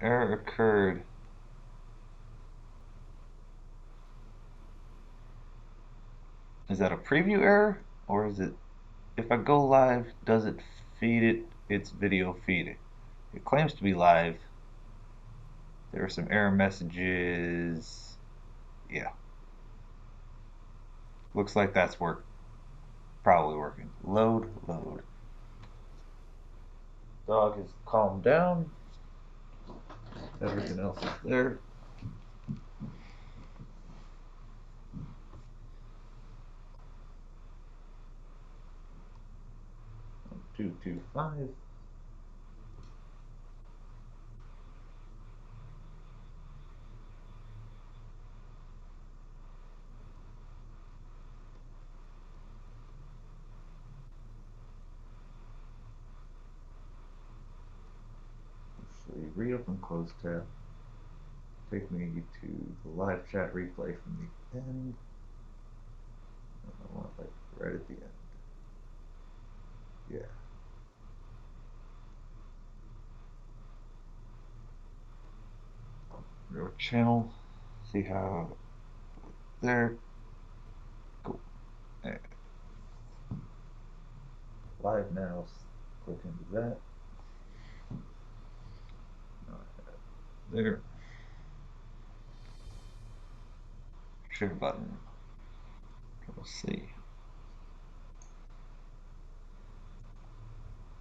error occurred. Is that a preview error? Or is it, if I go live, does it feed it its video feed? It claims to be live. There are some error messages. Yeah. Looks like that's probably working. Load, load. Dog has calmed down. Everything else is there. 225. Actually, reopen close tab. Take me to the live chat replay from the end. I want like right at the end. Yeah. Your channel. See how there. Cool. There. Live now. Click into that. There. Share button. We'll see.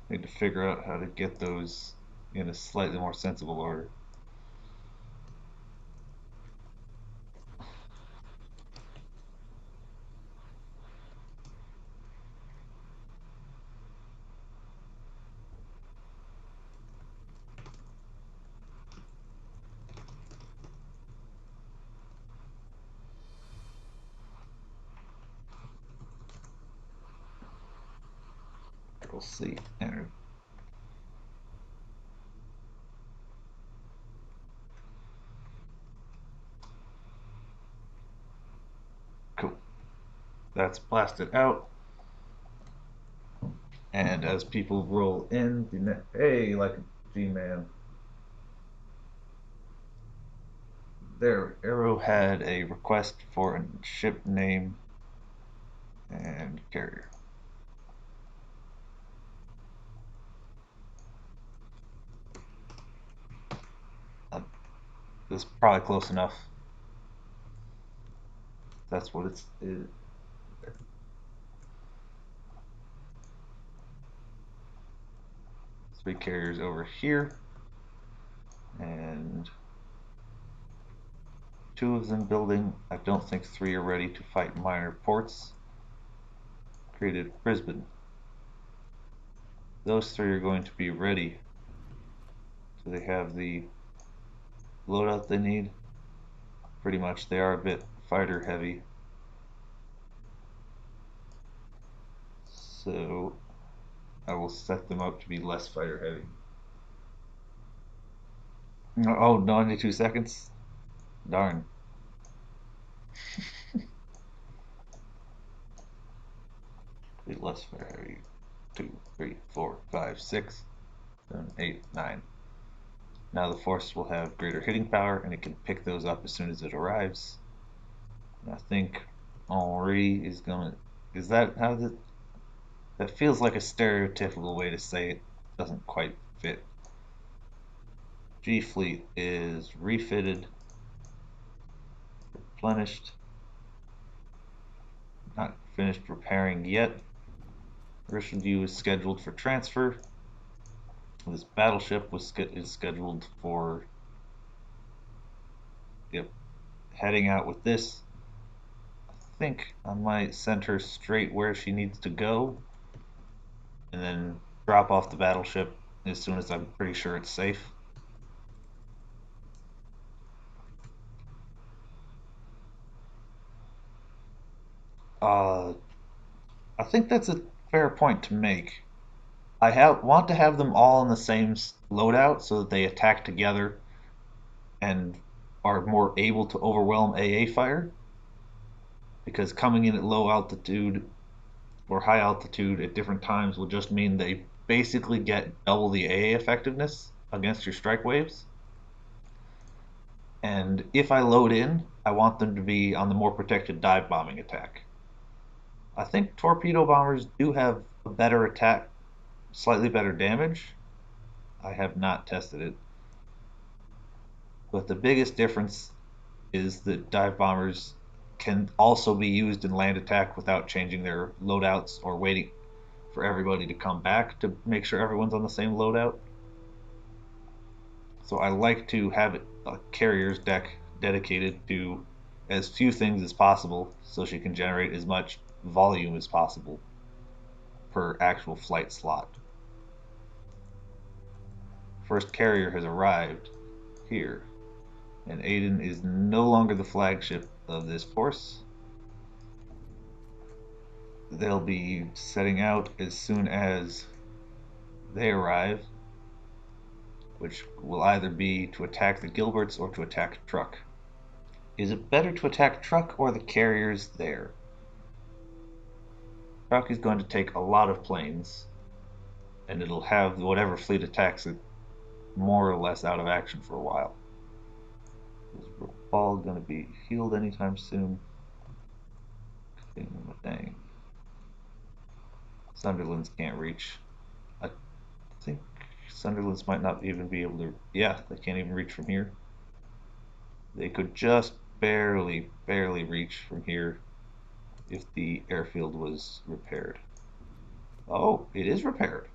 Need to figure out how to get those in a slightly more sensible order. We'll see. Enter. Cool. That's blasted out. And as people roll in, hey, like a G-Man. There, Arrow had a request for a ship name and carrier. This is probably close enough. That's what it's. Three carriers over here, and two of them building. I don't think three are ready to fight minor ports. Created Brisbane. Those three are going to be ready. So they have the loadout they need. Pretty much, they are a bit fighter heavy. So I will set them up to be less fighter heavy. Oh, 92 seconds? Darn. Be less fighter heavy. 2, 3, 4, 5, 6, 7, 8, 9. Now the force will have greater hitting power and it can pick those up as soon as it arrives. And I think Henri is gonna. Is that how the. That feels like a stereotypical way to say it. Doesn't quite fit. G Fleet is refitted, replenished, not finished repairing yet. Richelieu is scheduled for transfer. This battleship is scheduled for heading out with this. I think I might send her straight where she needs to go, and then drop off the battleship as soon as I'm pretty sure it's safe. I think that's a fair point to make. Want to have them all in the same loadout so that they attack together and are more able to overwhelm AA fire. Because coming in at low altitude or high altitude at different times will just mean they basically get double the AA effectiveness against your strike waves. And if I load in, I want them to be on the more protected dive bombing attack. I think torpedo bombers do have a better attack, slightly better damage. I have not tested it. But the biggest difference is that dive bombers can also be used in land attack without changing their loadouts or waiting for everybody to come back to make sure everyone's on the same loadout. So I like to have a carrier's deck dedicated to as few things as possible so she can generate as much volume as possible per actual flight slot. First carrier has arrived here, and Aiden is no longer the flagship of this force. They'll be setting out as soon as they arrive, which will either be to attack the Gilberts or to attack Truck. Is it better to attack Truck or the carriers there? Truck is going to take a lot of planes, and it'll have whatever fleet attacks it more or less out of action for a while. Is Ball going to be healed anytime soon? Dang. Sunderlands can't reach. I think Sunderlands might not even be able to. Yeah, they can't even reach from here. They could just barely reach from here if the airfield was repaired. Oh, it is repaired.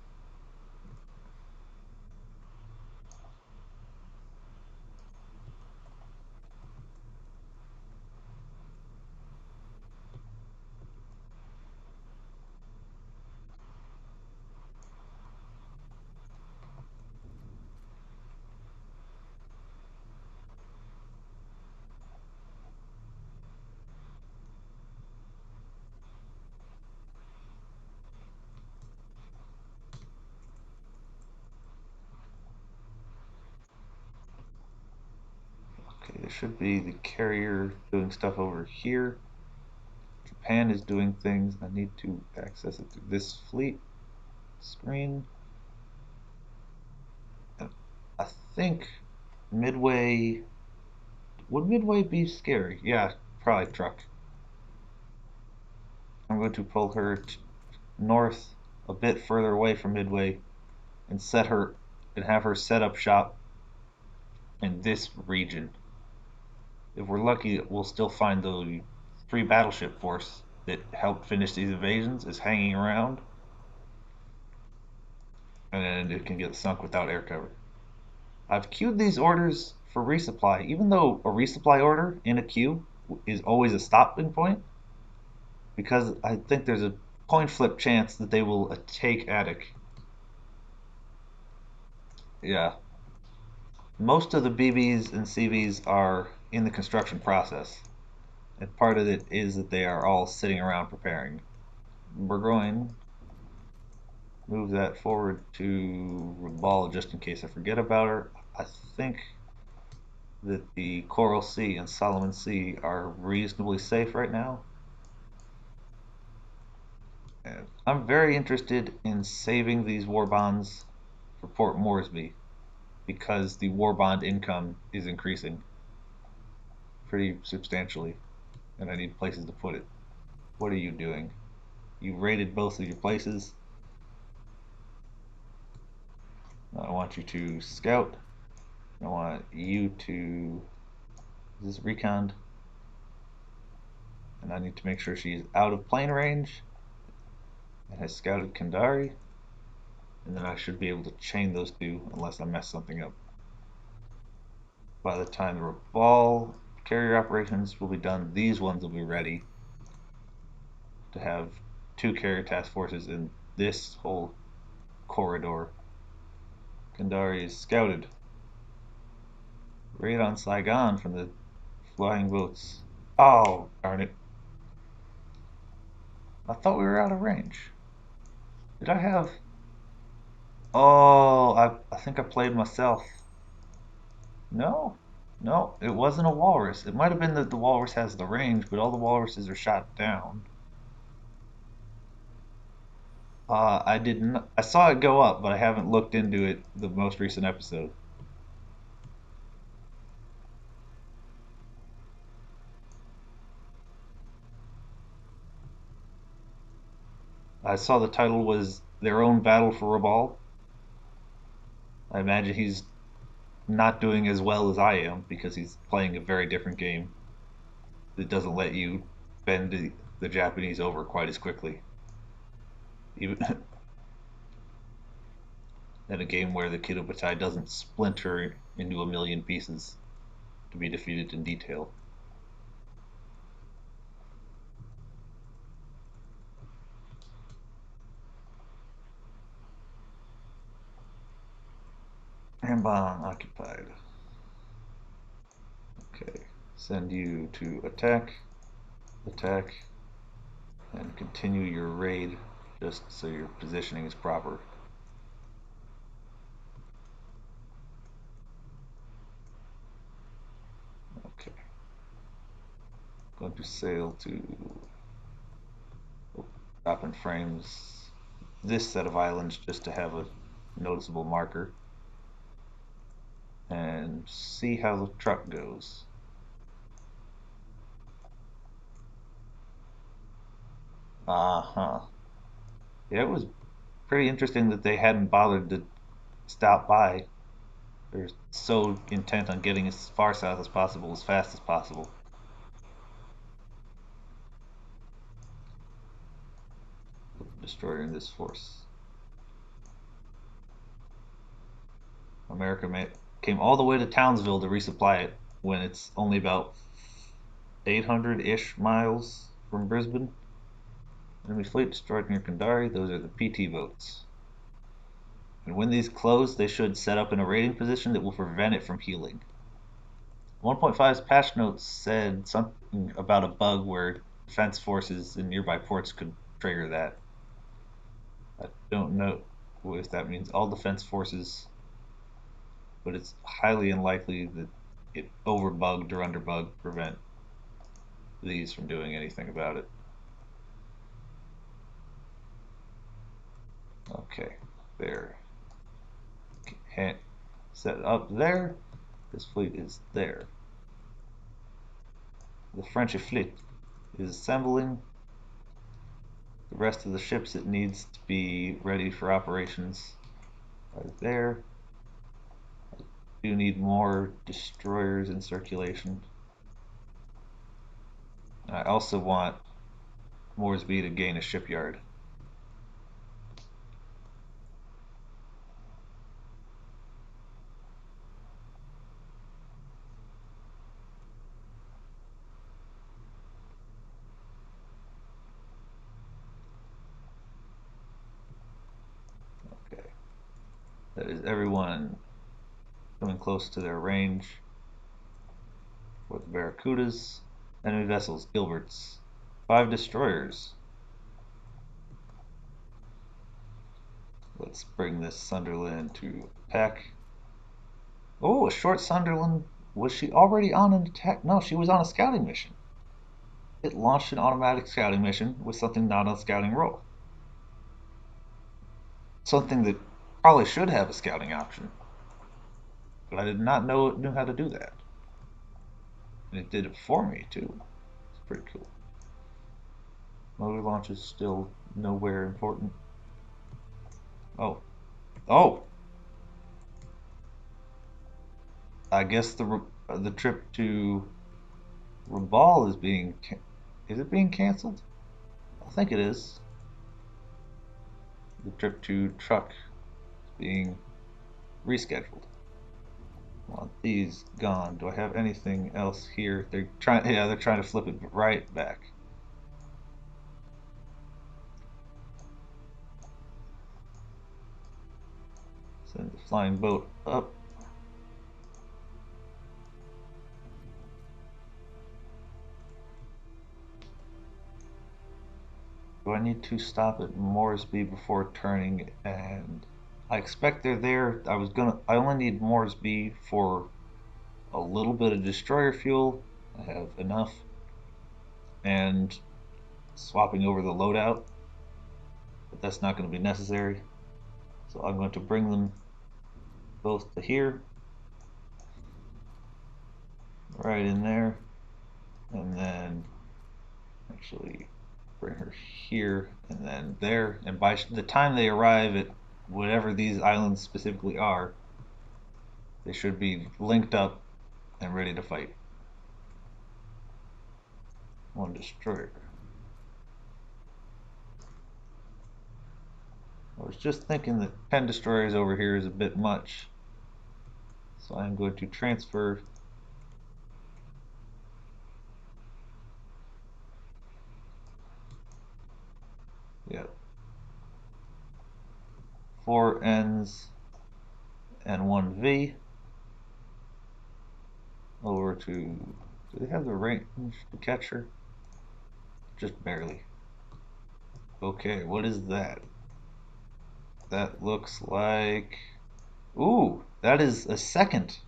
Okay, there should be the carrier doing stuff over here. Japan is doing things. I need to access it through this fleet screen. I think Midway. Would Midway be scary? Yeah, probably Truck. I'm going to pull her north a bit further away from Midway and set her and have her set up shop in this region. If we're lucky, we'll still find the free battleship force that helped finish these invasions is hanging around, and then it can get sunk without air cover. I've queued these orders for resupply, even though a resupply order in a queue is always a stopping point, because I think there's a coin flip chance that they will take Attic. Yeah, most of the BBs and CVs are in the construction process, and part of it is that they are all sitting around preparing. Burgoyne, move that forward to Rabal just in case I forget about her. I think that the Coral Sea and Solomon Sea are reasonably safe right now. And I'm very interested in saving these war bonds for Port Moresby because the war bond income is increasing pretty substantially, and I need places to put it. What are you doing? You raided both of your places. I want you to scout. I want you to. Is this reconned? And I need to make sure she's out of plane range and has scouted Kandari. And then I should be able to chain those two unless I mess something up. By the time the Raval carrier operations will be done, these ones will be ready to have two carrier task forces in this whole corridor. Kandari is scouted. Raid on Saigon from the flying boats. Oh, darn it. I thought we were out of range. Did I have... Oh, I think I played myself. No, no, it wasn't a walrus. It might have been that the walrus has the range, but all the walruses are shot down. I didn't. I saw it go up, but I haven't looked into it the most recent episode. I saw the title was Their Own Battle for Rabal. I imagine he's not doing as well as I am because he's playing a very different game that doesn't let you bend the Japanese over quite as quickly. Even in a game where the Kidobutai doesn't splinter into a million pieces to be defeated in detail. Ambon occupied. Okay, send you to attack, attack, and continue your raid just so your positioning is proper. Okay, going to sail to drop in frames this set of islands just to have a noticeable marker and see how the truck goes. Uh-huh. Yeah, it was pretty interesting that they hadn't bothered to stop by. They're so intent on getting as far south as possible, as fast as possible. Destroyer in this force. America came all the way to Townsville to resupply it when it's only about 800-ish miles from Brisbane. Enemy fleet destroyed near Kandari. Those are the PT boats. And when these close, they should set up in a raiding position that will prevent it from healing. 1.5's patch notes said something about a bug where defense forces in nearby ports could trigger that. I don't know if that means all defense forces, but it's highly unlikely that it overbugged or underbugged prevent these from doing anything about it. Okay, there. Set up there. This fleet is there. The French fleet is assembling. The rest of the ships it needs to be ready for operations are there. I do need more destroyers in circulation. I also want Moresby to gain a shipyard. Okay. That is everyone coming close to their range. For the Barracudas, enemy vessels, Gilberts, 5 destroyers. Let's bring this Sunderland to attack. Oh, a short Sunderland. Was she already on an attack? No, she was on a scouting mission. It launched an automatic scouting mission with something not on scouting roll. Something that probably should have a scouting option. But I did not know it knew how to do that. And it did it for me, too. It's pretty cool. Motor launch is still nowhere important. Oh. Oh! I guess the trip to Rabal is being... Is it being canceled? I think it is. The trip to Truck is being rescheduled. I want these gone. Do I have anything else here? They're trying to flip it right back. Send the flying boat up. Do I need to stop at Moresby before turning? And I expect they're there. I only need Moresby for a little bit of destroyer fuel. I have enough. And swapping over the loadout. But that's not going to be necessary. So I'm going to bring them both to here. Right in there. And then actually Bring her here and then there. And by the time they arrive at whatever these islands specifically are, they should be linked up and ready to fight. One destroyer. I was just thinking that 10 destroyers over here is a bit much. So I'm going to transfer yeah, 4 N's and 1 V over to, do they have the range to catch her? Just barely. Okay, what is that? That looks like, ooh, that is a second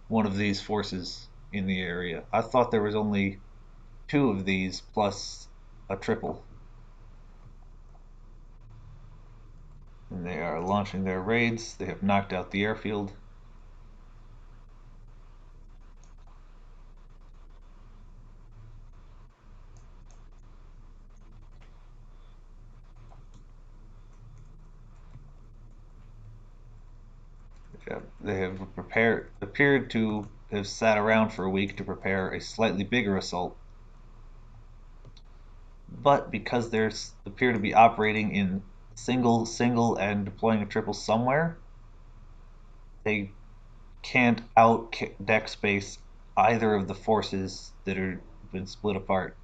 one of these forces in the area. I thought there was only 2 of these plus a triple. And they are launching their raids. They have knocked out the airfield. They have appeared to have sat around for a week to prepare a slightly bigger assault. But because they appear to be operating in single, and deploying a triple somewhere, they can't out deck space either of the forces that are been split apart.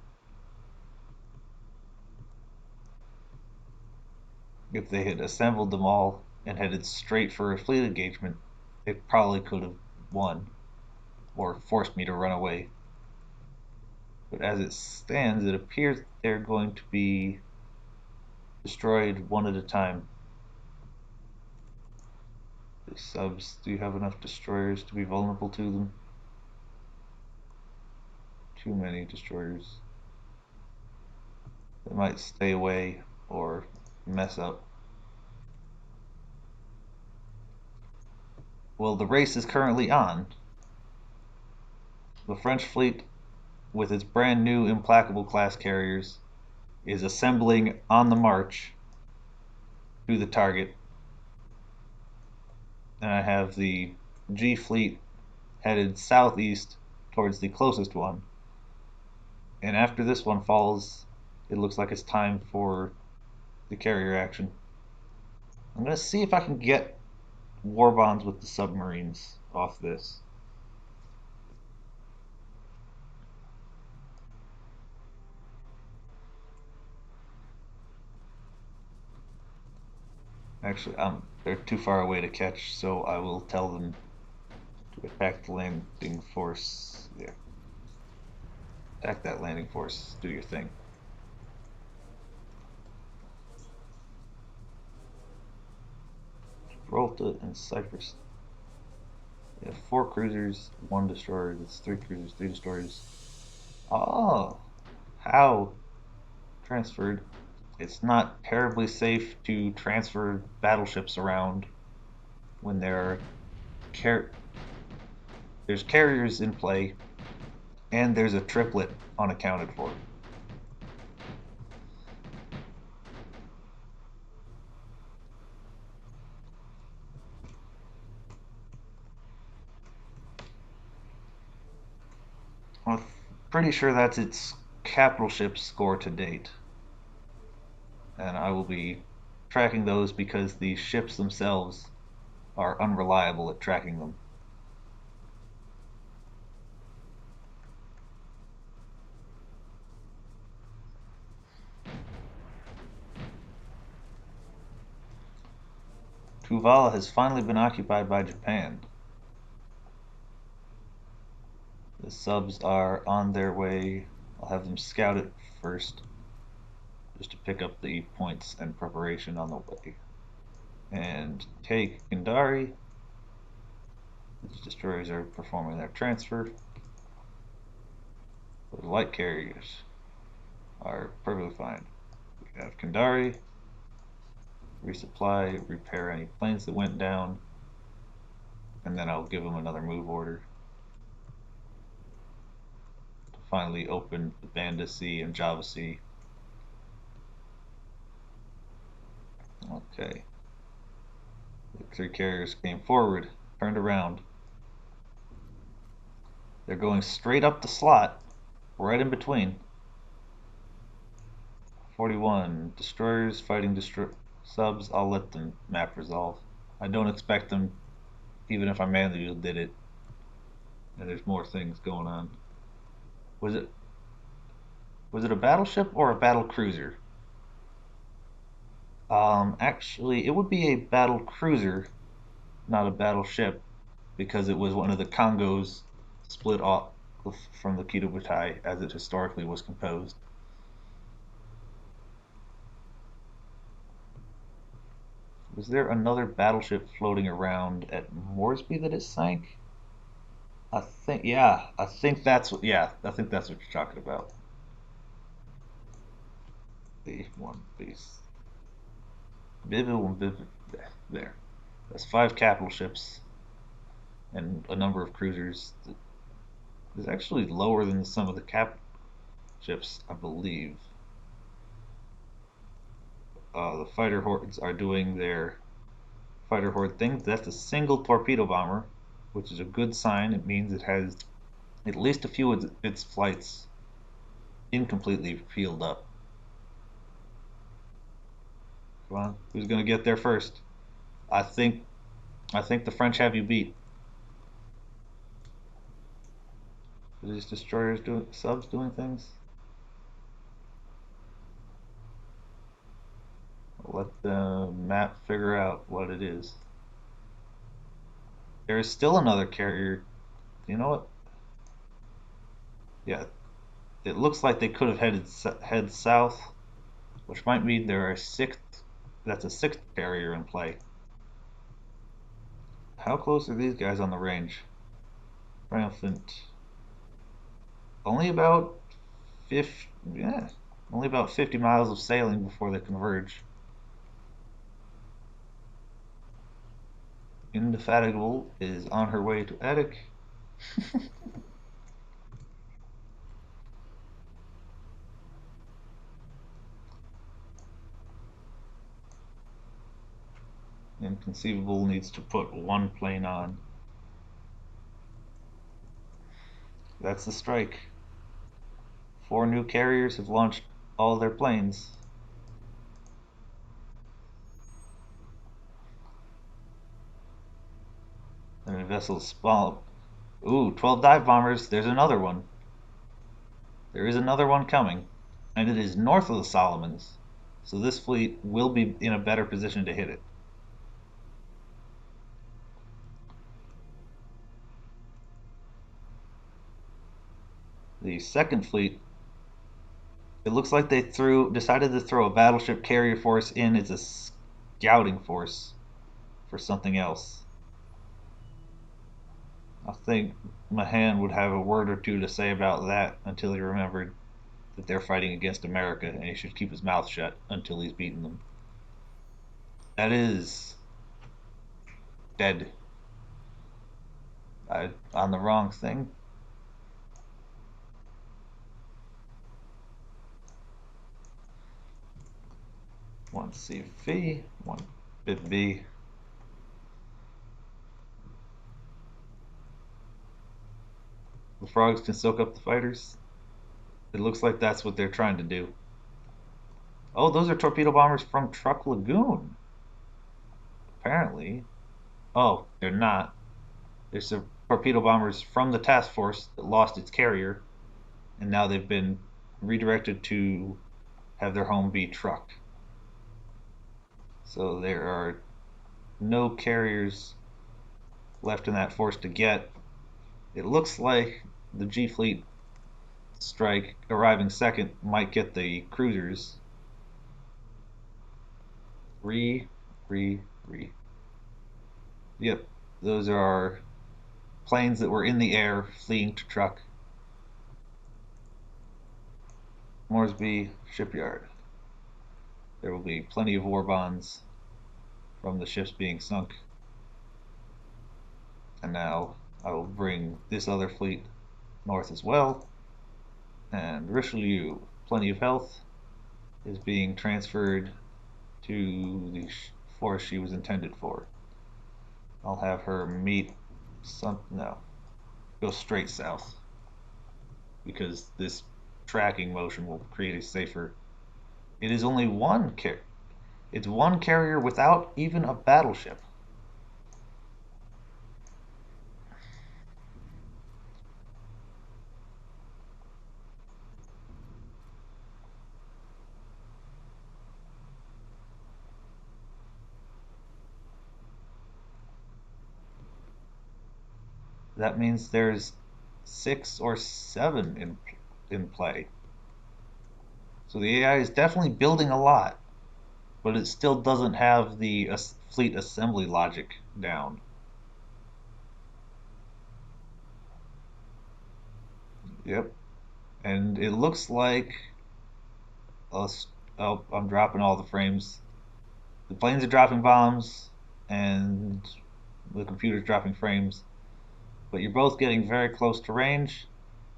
If they had assembled them all and headed straight for a fleet engagement, they probably could have won or forced me to run away. But as it stands, it appears they're going to be destroyed one at a time. The subs, do you have enough destroyers to be vulnerable to them? Too many destroyers. They might stay away or mess up. Well, the race is currently on. The French fleet, with its brand new implacable class carriers, is assembling on the march to the target. And I have the G fleet headed southeast towards the closest one. And after this one falls, it looks like it's time for the carrier action. I'm going to see if I can get war bonds with the submarines off this. Actually, they're too far away to catch, so I will tell them to attack the landing force. Yeah. Attack that landing force. Do your thing. Gibraltar and Cyprus. We have 4 cruisers, 1 destroyer. That's 3 cruisers, 3 destroyers. Oh, how transferred. It's not terribly safe to transfer battleships around when there's carriers in play and there's a triplet unaccounted for. I'm pretty sure that's its capital ship score to date. And I will be tracking those because the ships themselves are unreliable at tracking them. Tuvalu has finally been occupied by Japan. The subs are on their way. I'll have them scout it first, just to pick up the points and preparation on the way. And take Kandari. These destroyers are performing their transfer. The light carriers are perfectly fine. We have Kandari. Resupply, repair any planes that went down, and then I'll give them another move order to finally open the Banda Sea and Java Sea Okay. The three carriers came forward, turned around. They're going straight up the slot, right in between. 41. Destroyers fighting subs. I'll let the map resolve. I don't expect them, even if I manually did it. And there's more things going on. Was it was it a battleship or a battle cruiser? Actually, it would be a battle cruiser, not a battleship, because it was one of the Congos split off from the Kido as it historically was composed. Was there another battleship floating around at Moresby that it sank? I think that's what you're talking about. The one piece. There. That's five capital ships and a number of cruisers. It's actually lower than some of the cap ships, I believe. The fighter hordes are doing their fighter horde thing. That's a single torpedo bomber, which is a good sign. It means it has at least a few of its flights incompletely peeled up. Come on, who's gonna get there first? I think I think the French have you beat. Are these destroyers doing subs doing things? Let the map figure out what it is. There is still another carrier. You know what? Yeah, it looks like they could have head south, which might mean there are sixth. That's a sixth carrier in play. How close are these guys on the range? Triumphant. Only about 50. Yeah, only about 50 miles of sailing before they converge. Indefatigable is on her way to Attic. Inconceivable needs to put one plane on. That's the strike. 4 new carriers have launched all their planes. And vessels spawn. Ooh, 12 dive bombers. There's another one. There is another one coming. And it is north of the Solomons. So this fleet will be in a better position to hit it. The second fleet, it looks like they decided to throw a battleship carrier force in as a scouting force for something else. I think Mahan would have a word or two to say about that until he remembered that they're fighting against America and he should keep his mouth shut until he's beaten them. That is dead. On the wrong thing. One CV, one bit B. The frogs can soak up the fighters. It looks like that's what they're trying to do. Oh, those are torpedo bombers from Truck Lagoon. Apparently. Oh, they're not. They're some torpedo bombers from the task force that lost its carrier, and now they've been redirected to have their home be Truck. So there are no carriers left in that force to get. It looks like the G Fleet strike arriving second might get the cruisers. Re. Yep, those are planes that were in the air fleeing to Truck. Moresby shipyard. There will be plenty of war bonds from the ships being sunk. And now I will bring this other fleet north as well. And Richelieu, plenty of health, is being transferred to the force she was intended for. I'll have her meet no, go straight south because this tracking motion will create a safer. It is only it's one carrier without even a battleship. That means there's 6 or 7 in play. So the AI is definitely building a lot, but it still doesn't have the fleet assembly logic down. Yep. And it looks like us. Oh, I'm dropping all the frames. The planes are dropping bombs, and the computer's dropping frames. But you're both getting very close to range.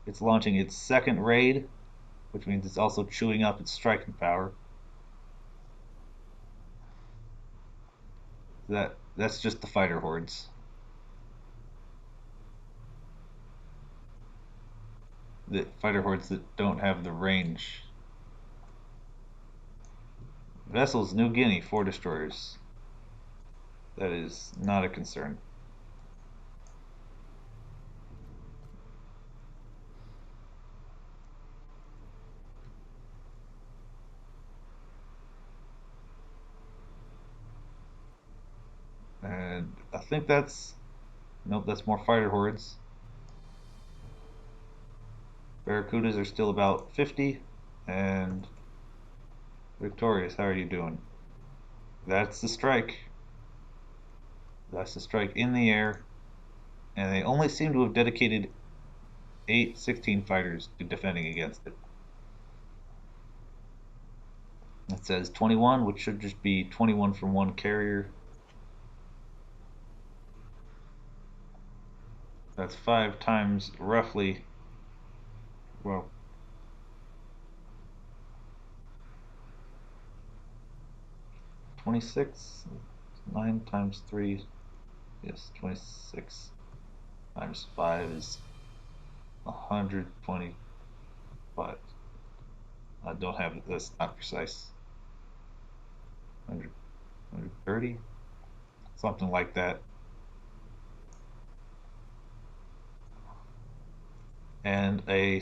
It's launching its second raid, which means it's also chewing up its striking power. That's just the fighter hordes. The fighter hordes that don't have the range. Vessels, New Guinea, 4 destroyers. That is not a concern. And I think that's nope, that's more fighter hordes. Barracudas are still about 50, and Victorious, how are you doing? That's the strike. That's the strike in the air, and they only seem to have dedicated 16 fighters to defending against it. It says 21, which should just be 21 from one carrier. That's 5 times roughly, well, 26, 9 times 3, yes, 26 times 5 is 125. I don't have it, that's not precise. 100, 130, something like that. And the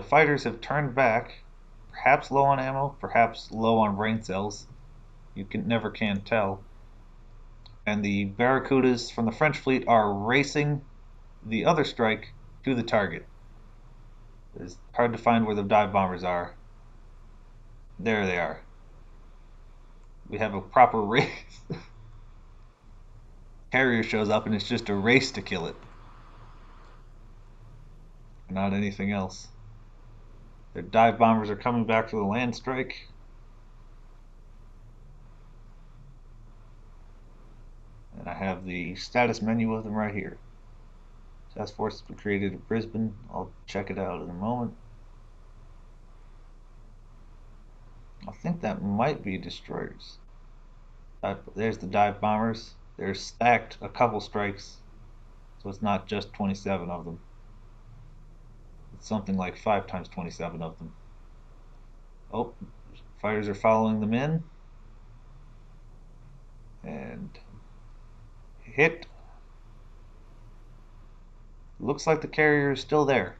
fighters have turned back, perhaps low on ammo, perhaps low on brain cells. You never can tell. And the Barracudas from the French fleet are racing the other strike to the target. It's hard to find where the dive bombers are. There they are. We have a proper race. Carrier shows up and it's just a race to kill it. Not anything else. Their dive bombers are coming back for the land strike. And I have the status menu of them right here. Task force has been created in Brisbane. I'll check it out in a moment. I think that might be destroyers. There's the dive bombers. They're stacked a couple strikes, so it's not just 27 of them. It's something like 5 times 27 of them. Oh, fighters are following them in. And hit. Looks like the carrier is still there.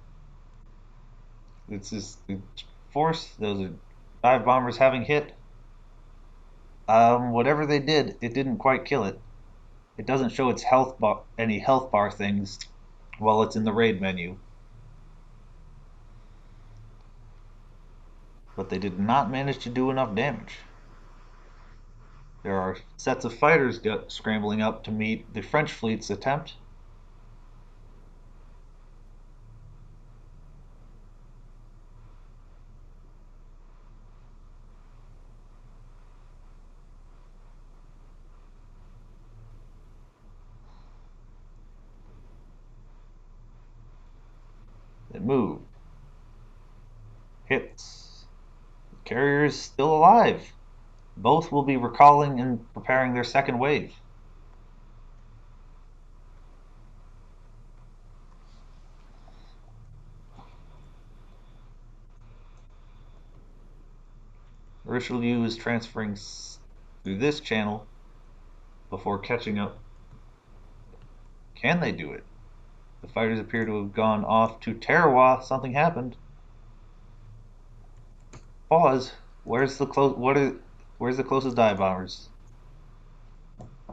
It's just the force. Those are dive bombers having hit. Whatever they did, it didn't quite kill it. It doesn't show its any health bar things while it's in the raid menu. But they did not manage to do enough damage. There are sets of fighters scrambling up to meet the French fleet's attempt. It moved. Hits. The carrier is still alive. Both will be recalling and preparing their second wave. Richelieu is transferring through this channel before catching up. Can they do it? The fighters appear to have gone off to Tarawa. Something happened. Pause. Where's the where's the closest dive bombers?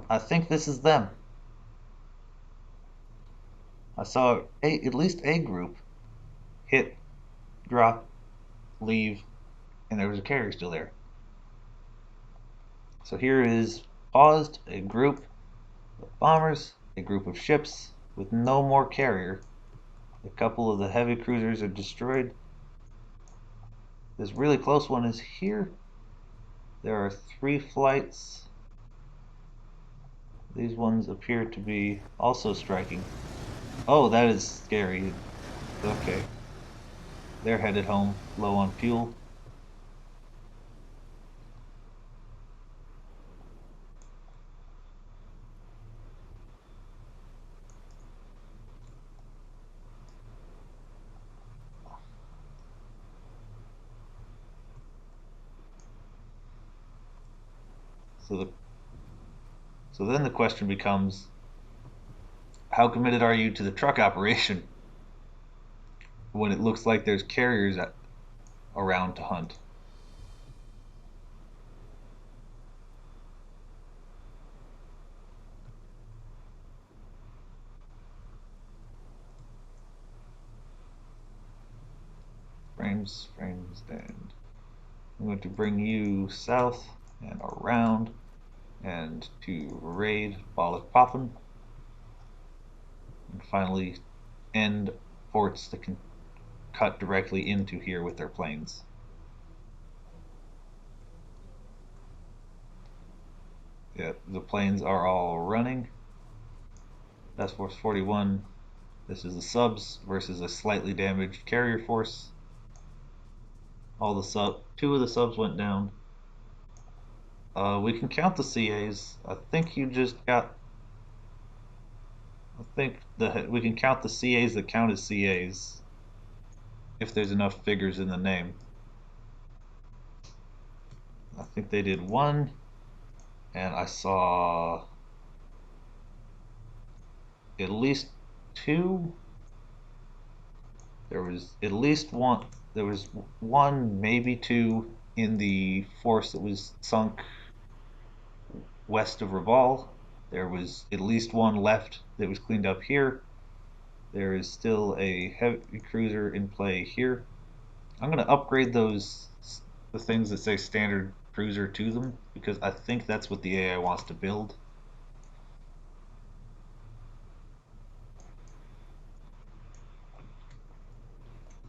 I think this is them. I saw at least a group hit, drop, leave, and there was a carrier still there. So here is paused a group of bombers, a group of ships with no more carrier. A couple of the heavy cruisers are destroyed. This really close one is here. There are 3 flights. These ones appear to be also striking. Oh, that is scary. Okay. They're headed home, low on fuel. So then the question becomes, how committed are you to the truck operation when it looks like there's carriers around to hunt? Frames, and I'm going to bring you south and around and to raid Balikpapan and finally end ports that can cut directly into here with their planes. Yeah, the planes are all running. Task Force 41. This is the subs versus a slightly damaged carrier force. Two of the subs went down. We can count the CAs. I think you just got. I think we can count the CAs that count as CAs if there's enough figures in the name. I think they did 1, and I saw at least 2. There was at least 1. There was 1, maybe 2 in the force that was sunk west of Raval. There was at least 1 left that was cleaned up here. There is still a heavy cruiser in play here. I'm going to upgrade the things that say standard cruiser to them because I think that's what the AI wants to build.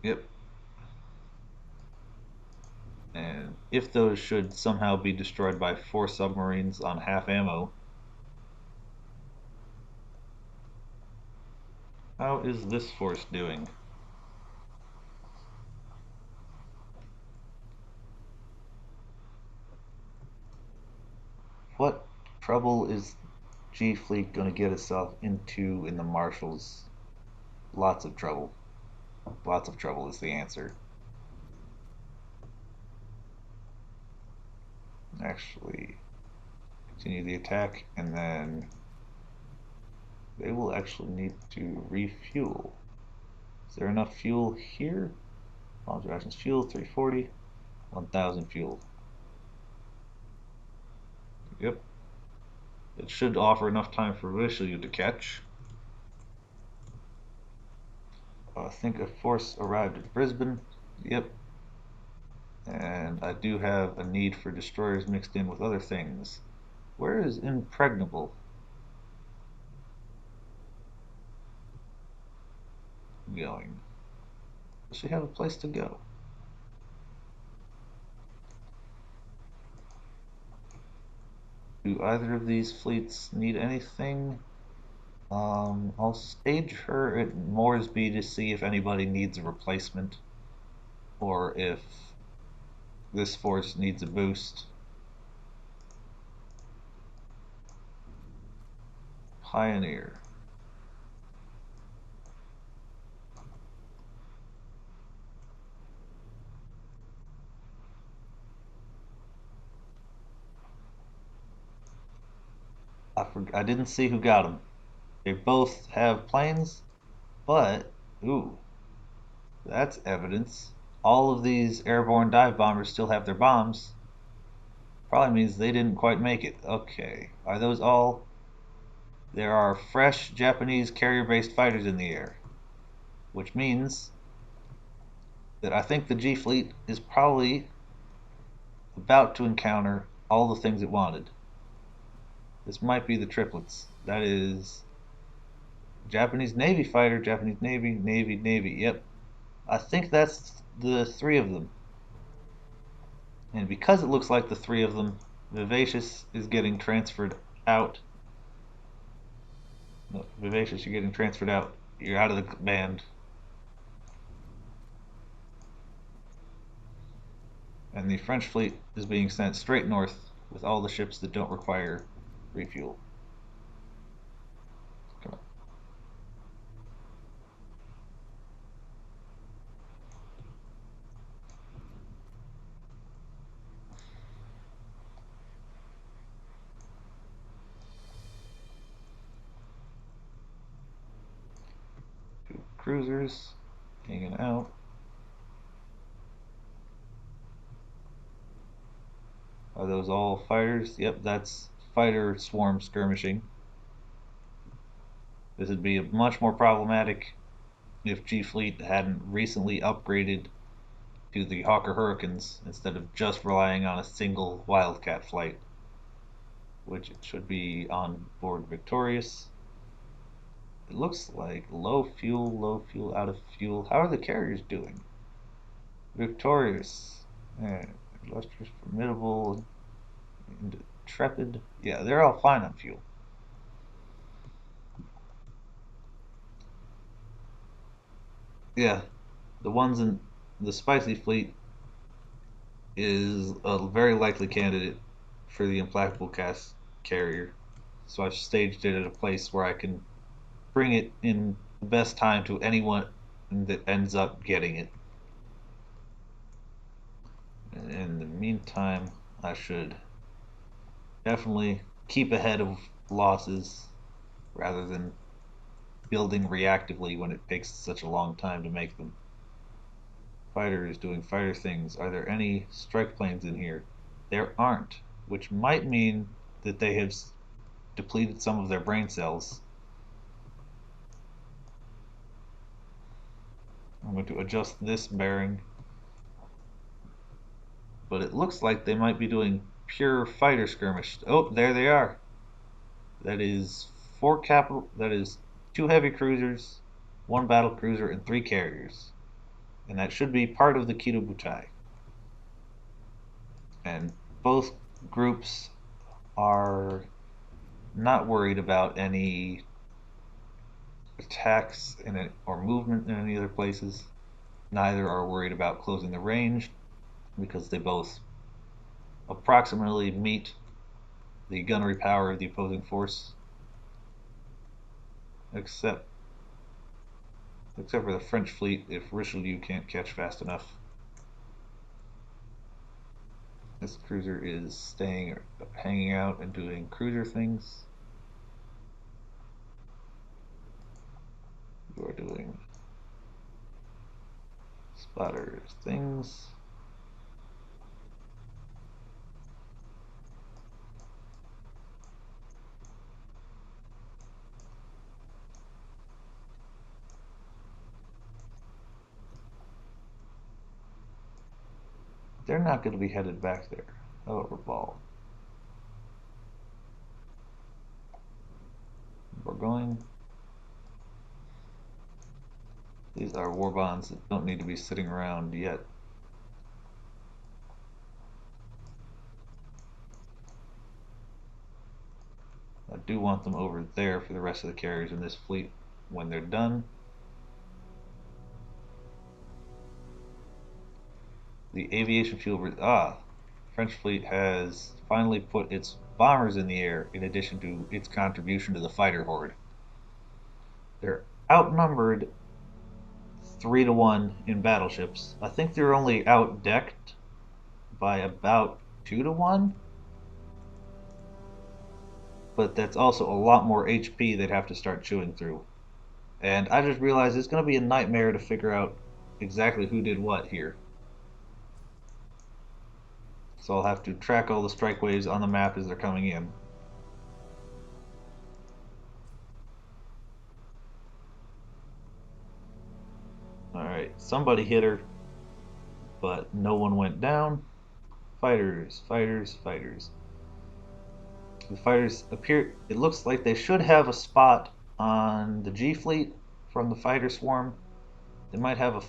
Yep. And if those should somehow be destroyed by 4 submarines on half ammo, how is this force doing? What trouble is G Fleet going to get itself into in the Marshalls? Lots of trouble. Lots of trouble is the answer. Actually, continue the attack, and then they will actually need to refuel. Is there enough fuel here? Bombs rations fuel 340, 1000 fuel. Yep. It should offer enough time for Richelieu to catch. I think a force arrived at Brisbane. Yep. And I do have a need for destroyers mixed in with other things. Where is Impregnable going? Does she have a place to go? Do either of these fleets need anything? I'll stage her at Moresby to see if anybody needs a replacement or if this force needs a boost. Pioneer. I didn't see who got them. They both have planes, but ooh, that's evidence. All of these airborne dive bombers still have their bombs. Probably means they didn't quite make it. Okay, are those all? There are fresh Japanese carrier-based fighters in the air, which means that I think the G Fleet is probably about to encounter all the things it wanted. This might be the triplets. That is Japanese Navy fighter, Japanese Navy, Navy, Navy. Yep. I think that's the three of them. And because it looks like the three of them, Vivacious is getting transferred out. No, Vivacious, you're getting transferred out. You're out of the band. And the French fleet is being sent straight north with all the ships that don't require refuel. Come on. Two cruisers hanging out. Are those all fighters? Yep, that's fighter swarm skirmishing. This would be much more problematic if G Fleet hadn't recently upgraded to the Hawker Hurricanes instead of just relying on a single Wildcat flight, which it should be on board Victorious. It looks like low fuel, out of fuel. How are the carriers doing? Victorious, Illustrious, Formidable, Intrepid. Yeah, they're all fine on fuel. Yeah, the ones in the Spicy Fleet is a very likely candidate for the Implacable Cast carrier. So I've staged it at a place where I can bring it in the best time to anyone that ends up getting it. And in the meantime, I should definitely keep ahead of losses rather than building reactively when it takes such a long time to make them. Fighters doing fighter things. Are there any strike planes in here? There aren't, which might mean that they have depleted some of their brain cells. I'm going to adjust this bearing, but it looks like they might be doing pure fighter skirmish. Oh, there they are. That is that is two heavy cruisers, one battle cruiser, and three carriers. And that should be part of the Kido Butai. And both groups are not worried about any attacks in it or movement in any other places. Neither are worried about closing the range because they both approximately meet the gunnery power of the opposing force, except for the French fleet if Richelieu can't catch fast enough. This cruiser is hanging out and doing cruiser things. You are doing spotter things. They're not going to be headed back there. However, ball. Bourgogne. These are war bonds that don't need to be sitting around yet. I do want them over there for the rest of the carriers in this fleet when they're done. The aviation fuel. French fleet has finally put its bombers in the air in addition to its contribution to the fighter horde. They're outnumbered 3-1 in battleships. I think they're only outdecked by about 2-1, but that's also a lot more HP they'd have to start chewing through. And I just realized it's going to be a nightmare to figure out exactly who did what here. So I'll have to track all the strike waves on the map as they're coming in. Alright, somebody hit her, but no one went down. Fighters, fighters, fighters. The fighters appear, it looks like they should have a spot on the G fleet from the fighter swarm. They might have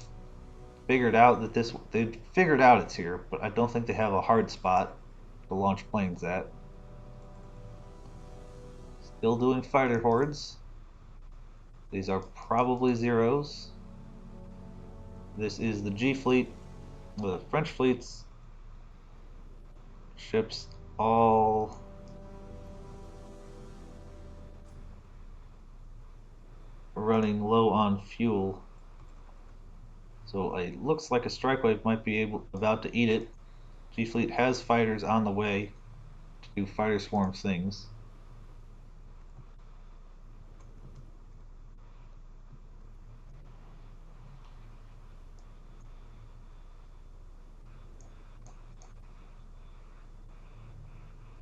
figured out that they figured out it's here, but I don't think they have a hard spot to launch planes at. Still doing fighter hordes. These are probably zeros. This is the G fleet. The French fleet's ships all running low on fuel. So it looks like a strike wave might be about to eat it. G fleet has fighters on the way to do fighter swarm things.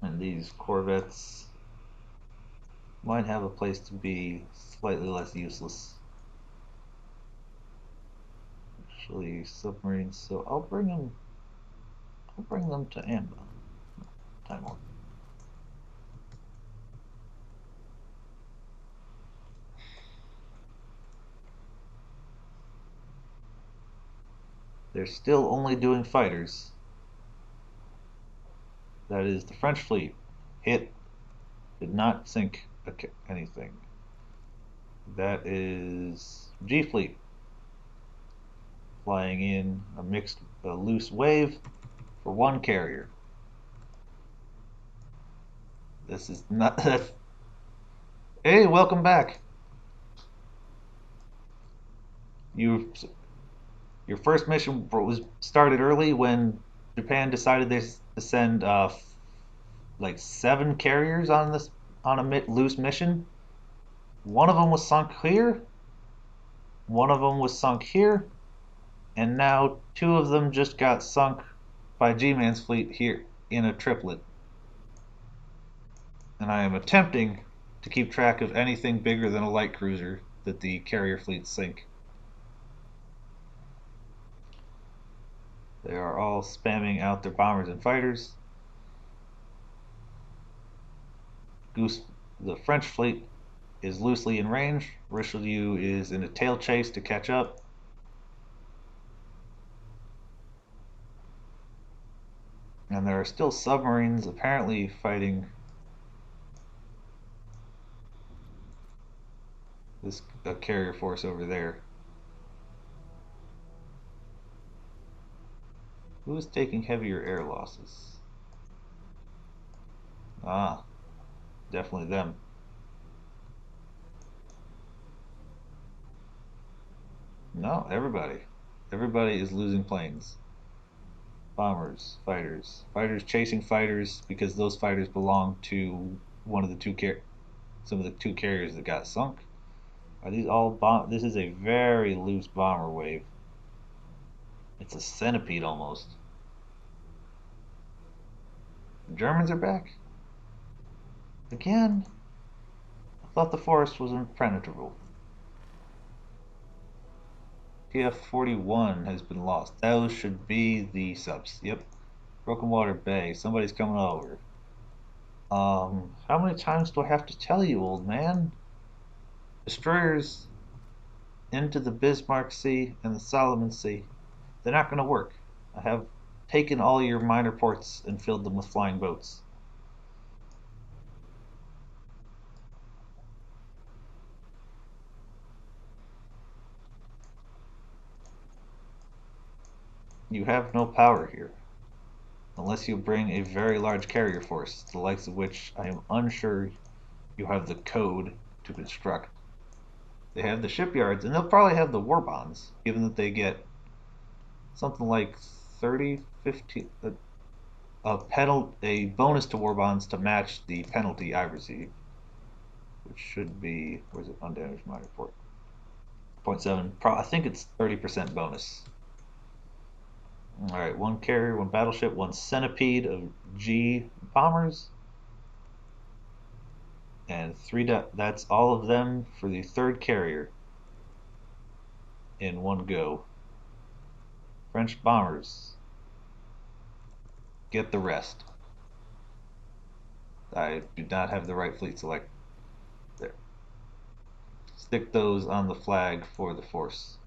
And these corvettes might have a place to be slightly less useless. Actually, submarines. So I'll bring them to Amba. Time on. They're still only doing fighters. That is the French fleet. Hit. Did not sink anything. That is G fleet. Flying in a loose wave for one carrier. This is not. Hey, welcome back. Your first mission was started early when Japan decided to send like 7 carriers on a loose mission. One of them was sunk here. One of them was sunk here, and now 2 of them just got sunk by G-Man's fleet here in a triplet. And I am attempting to keep track of anything bigger than a light cruiser that the carrier fleets sink. They are all spamming out their bombers and fighters. The French fleet is loosely in range. Richelieu is in a tail chase to catch up. And there are still submarines apparently fighting this carrier force over there. Who is taking heavier air losses? Ah, definitely them. No, everybody. Everybody is losing planes. Bombers, fighters. Fighters chasing fighters because those fighters belong to one of the some of the 2 carriers that got sunk. Are these all This is a very loose bomber wave. It's a centipede almost. The Germans are back? Again? I thought the forest was impenetrable. TF-41 has been lost. Those should be the subs. Yep. Broken Water Bay. Somebody's coming over. How many times do I have to tell you, old man? Destroyers into the Bismarck Sea and the Solomon Sea. They're not going to work. I have taken all your minor ports and filled them with flying boats. You have no power here. unless you bring a very large carrier force, the likes of which I am unsure you have the code to construct. They have the shipyards, and they'll probably have the war bonds, given that they get something like 30, 50, a bonus to war bonds to match the penalty I receive, which should be, where's it, undamaged mine report, 0.7, I think it's 30% bonus. All right, one carrier, one battleship, one centipede of G bombers, and that's all of them for the third carrier in one go. French bombers, get the rest. I do not have the right fleet select. There. Stick those on the flag for the force.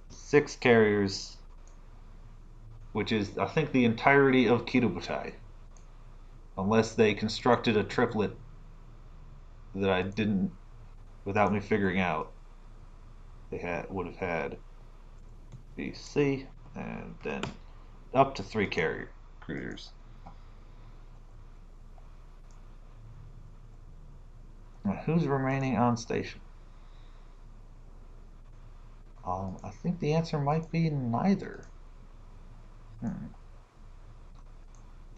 6 carriers, which is, I think, the entirety of Kidobutai. Unless they constructed a triplet that I didn't, without me figuring out, would have had BC, and then up to 3 carrier cruisers. Now, who's remaining on station? I think the answer might be neither.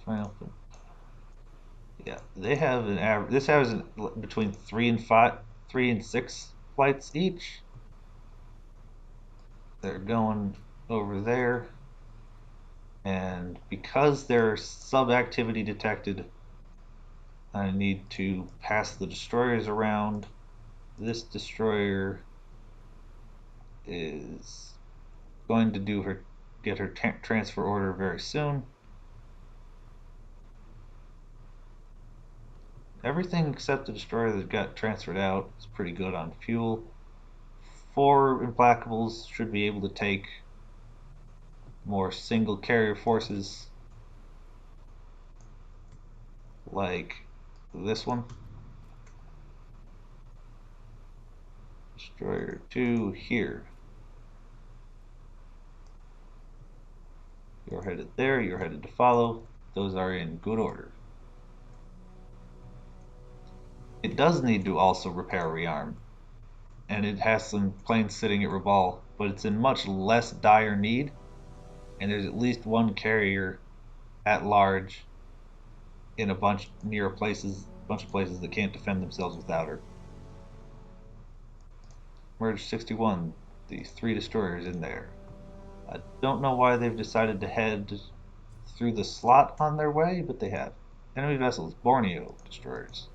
Triumphant. Yeah, they have an average. This has between 3 and 6 flights each. They're going over there, and because there's sub-activity detected, I need to pass the destroyers around. This destroyer is going to get her transfer order very soon. Everything except the destroyer that got transferred out is pretty good on fuel. 4 implacables should be able to take more single carrier forces like this one. Destroyer 2 here. You're headed there, you're headed to follow. Those are in good order. It does need to also repair rearm, and it has some planes sitting at Rabaul, but it's in much less dire need, and there's at least 1 carrier at large in a bunch of places that can't defend themselves without her. Merge 61, the 3 destroyers in there. I don't know why they've decided to head through the slot on their way, but they have. Enemy vessels, Borneo destroyers.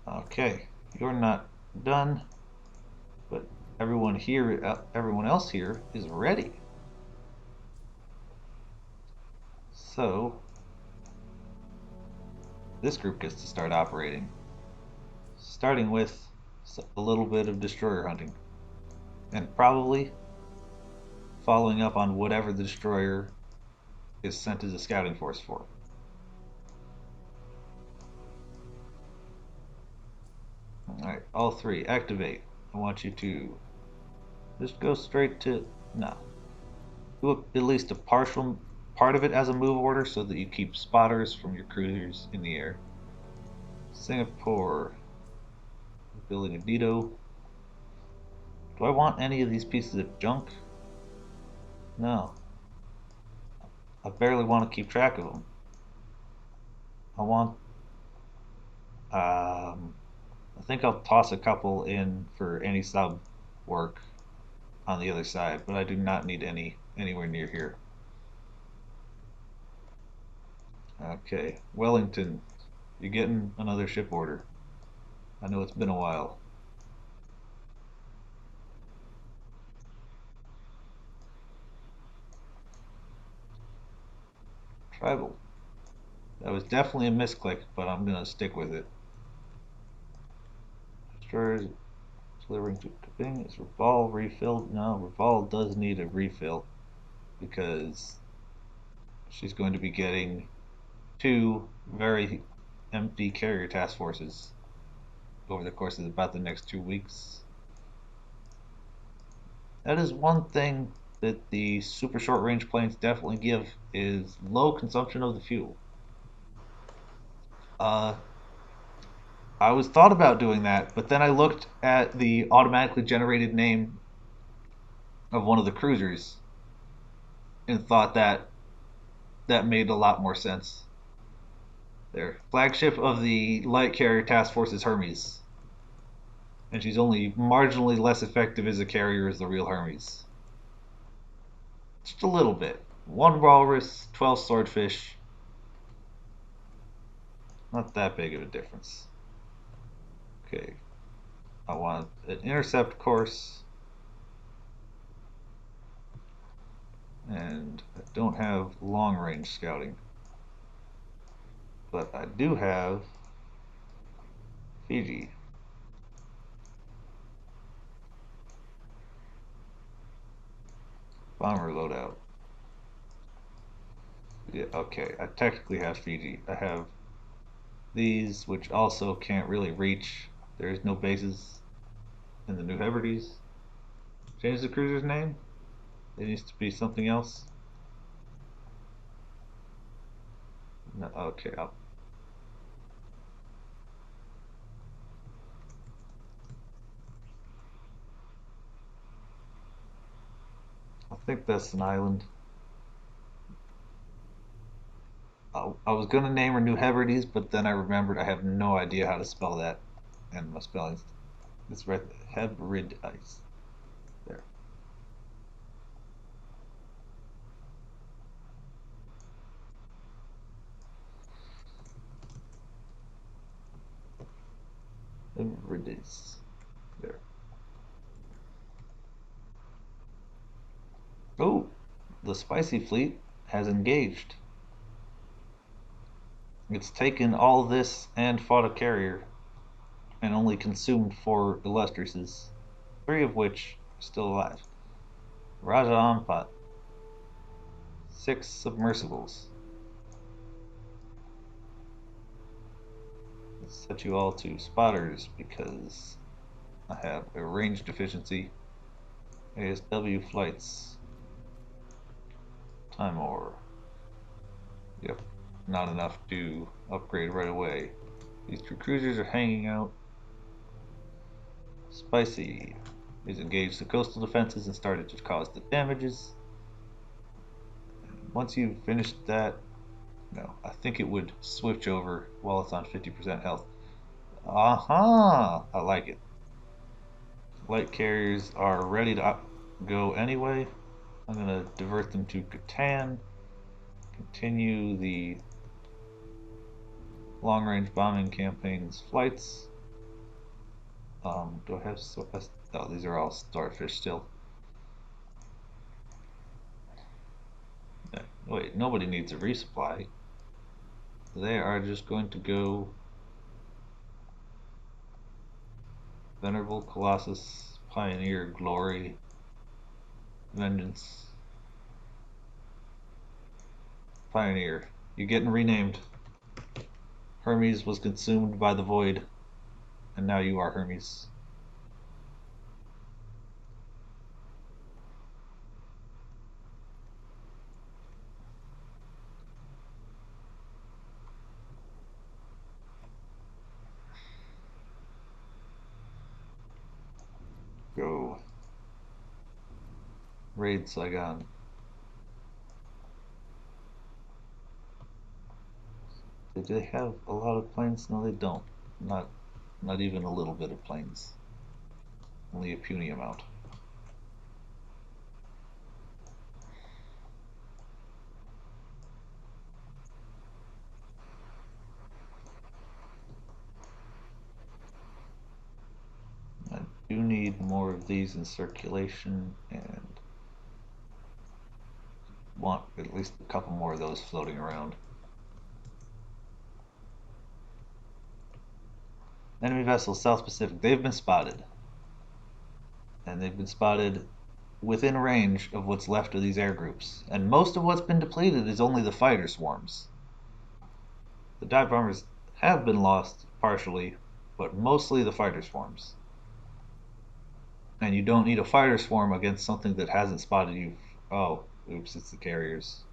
Okay, you're not done, but everyone else here is ready. So this group gets to start operating, starting with a little bit of destroyer hunting, and probably following up on whatever the destroyer is sent as a scouting force for. Alright, all 3, activate. I want you to just go straight to, no. Do at least a partial part of it as a move order so that you keep spotters from your cruisers in the air. Singapore, ability to veto. Do I want any of these pieces of junk? No. I barely want to keep track of them. I want, I think I'll toss a couple in for any sub work on the other side, but I do not need any anywhere near here. Okay, Wellington, you're getting another ship order. I know it's been a while. Tribal. That was definitely a misclick, but I'm gonna stick with it. Destroyers delivering to Kaping. Is Rabaul refilled? No, Rabaul does need a refill because she's going to be getting 2 very empty carrier task forces over the course of about the next 2 weeks. That is one thing that the super short range planes definitely give is low consumption of the fuel. Uh, I was thought about doing that, but then I looked at the automatically generated name of one of the cruisers and thought that that made a lot more sense. Their flagship of the light carrier task force is Hermes, and she's only marginally less effective as a carrier as the real Hermes. Just a little bit. One walrus, 12 swordfish. Not that big of a difference. Okay, I want an intercept course, and I don't have long range scouting, but I do have Fiji. Bomber loadout. Yeah, okay, I technically have Fiji. I have these, which also can't really reach. There's no bases in the New Hebrides. Change the cruiser's name? It needs to be something else. No, okay, I think that's an island. I was gonna name her New Hebrides, but then I remembered I have no idea how to spell that, and my spelling's it's right. Hebrides. There. Hebrides. There. Oh, the spicy fleet has engaged. It's taken all this and fought a carrier, and only consumed 4 illustriouses, 3 of which are still alive. Raja Ampat, 6 submersibles. Let's set you all to spotters because I have a range deficiency. ASW flights. Timor. Yep, not enough to upgrade right away. These 2 cruisers are hanging out. Spicy is engaged the coastal defenses and started to cause the damages. Once you've finished that, no, I think it would switch over while it's on 50% health. Aha! I like it. Light carriers are ready to go anyway. I'm going to divert them to Catan. Continue the long range bombing campaign's flights. Do I have. Oh, these are all starfish still. Wait, nobody needs a resupply. They are just going to go Venerable Colossus, Pioneer, Glory, Vengeance. Pioneer, you're getting renamed. Hermes was consumed by the void, and now you are Hermes. Go. Raid Saigon. Do they have a lot of planes? No, they don't. Not even a little bit of planes. Only a puny amount. I do need more of these in circulation and want at least a couple more of those floating around. Enemy vessels, South Pacific. They've been spotted. And they've been spotted within range of what's left of these air groups. And most of what's been depleted is only the fighter swarms. The dive bombers have been lost partially, but mostly the fighter swarms. And you don't need a fighter swarm against something that hasn't spotted you Oh, oops, it's the carriers.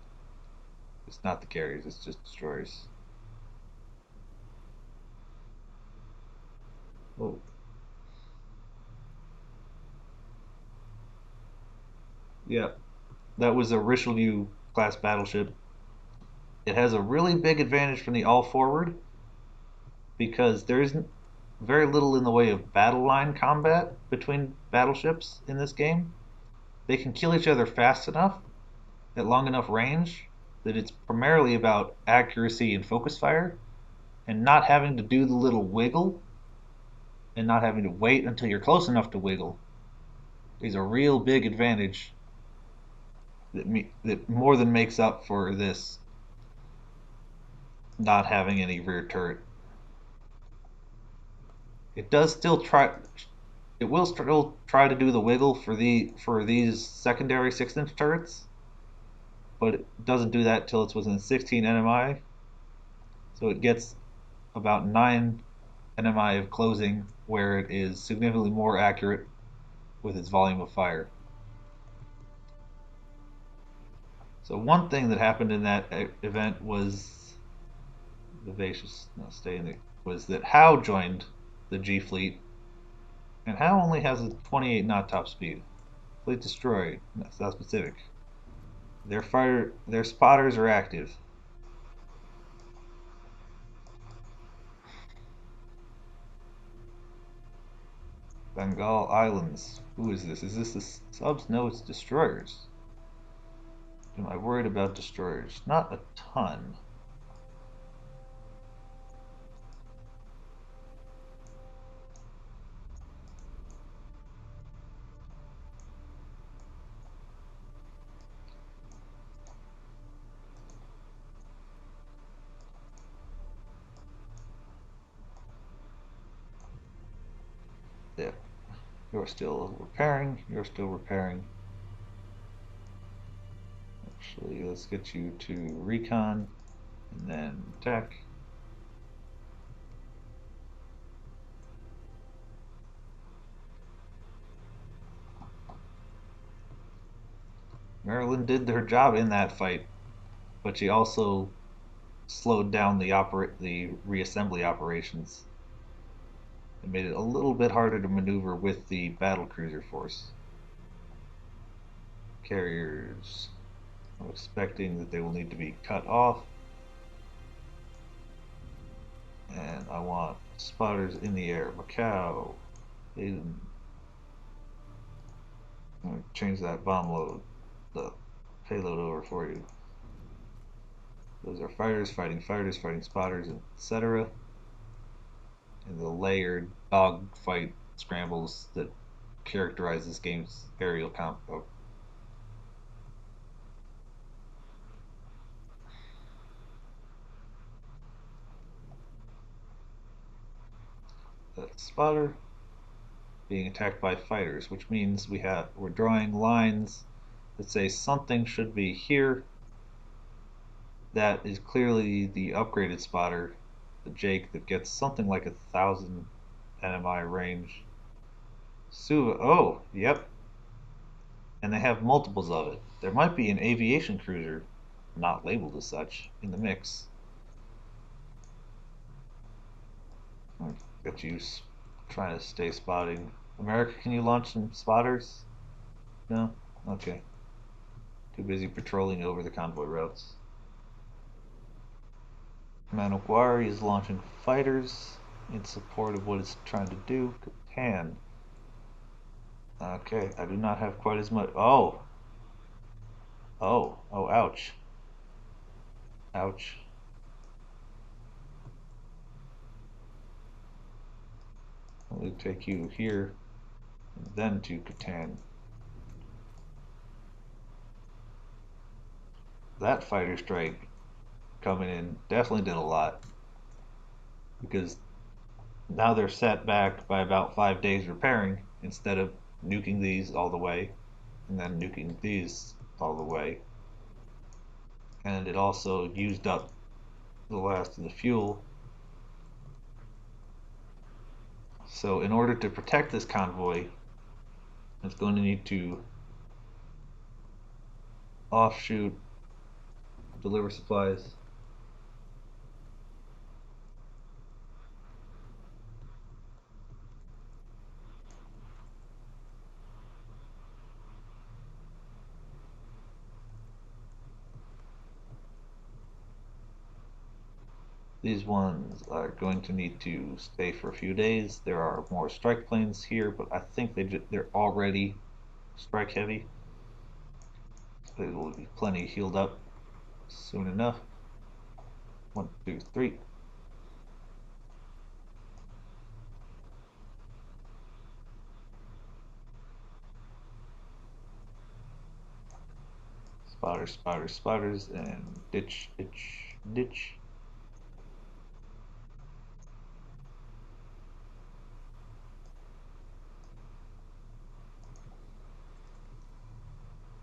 It's not the carriers, it's just destroyers. Oh, yeah. That was a Richelieu class battleship. It has a really big advantage from the all forward because there isn't very little in the way of battle line combat between battleships in this game. They can kill each other fast enough at long enough range that it's primarily about accuracy and focus fire and not having to do the little wiggle and not having to wait until you're close enough to wiggle is a real big advantage that more than makes up for this not having any rear turret. It does still try. It will still try to do the wiggle for these secondary 6-inch turrets, but it doesn't do that till it's within 16 NMI. So it gets about 9 NMI of closing, where it is significantly more accurate with its volume of fire. So one thing that happened in that event was vivacious. No, stay in the was that Howe joined the G fleet, and Howe only has a 28 knot top speed. Fleet destroyed. South Pacific. Their spotters are active. Bengal Islands. Who is this? Is this the subs? No, it's destroyers. Am I worried about destroyers? Not a ton. Yeah, you're still repairing. You're still repairing. Actually, let's get you to recon and then tech. Maryland did her job in that fight, but she also slowed down the reassembly operations. It made it a little bit harder to maneuver with the battle cruiser force. Carriers. I'm expecting that they will need to be cut off. And I want spotters in the air. Macau. Aiden. I'm going to change that bomb load, the payload over for you. Those are fighters fighting spotters, etc. And the layered dogfight scrambles that characterize this game's aerial combo. That spotter being attacked by fighters, which means we're drawing lines that say something should be here. That is clearly the upgraded spotter, the Jake, that gets something like 1,000 NMI range. Suva, oh, yep, and they have multiples of it. There might be an aviation cruiser, not labeled as such, in the mix. I'll get you trying to stay spotting. America, can you launch some spotters? No? Okay. Too busy patrolling over the convoy routes. Manokwari is launching fighters in support of what it's trying to do. Catan. Okay, I do not have quite as much. Oh! Oh, oh, ouch. Ouch. Let me take you here, and then to Catan. That fighter strike coming in definitely did a lot, because now they're set back by about 5 days repairing instead of nuking these all the way and then nuking these all the way. And it also used up the last of the fuel. So in order to protect this convoy, it's going to need to offshoot, deliver supplies. These ones are going to need to stay for a few days. There are more strike planes here, but I think they're already strike heavy. They will be plenty healed up soon enough. 1, 2, 3. Spotters, spotters, spotters, and ditch, ditch, ditch.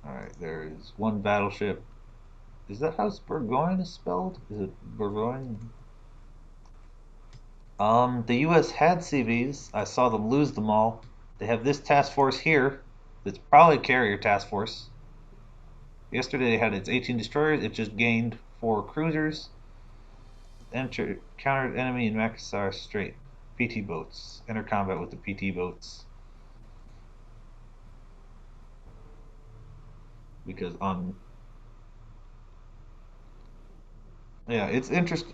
Alright, there is one battleship. Is that how Burgoyne is spelled? Is it Burgoyne? The US had CVs. I saw them lose them all. They have this task force here. It's probably a carrier task force. Yesterday they had its 18 destroyers. It just gained 4 cruisers. Countered enemy in Makassar Strait. PT boats. Enter combat with the PT boats. Because on yeah, it's interesting.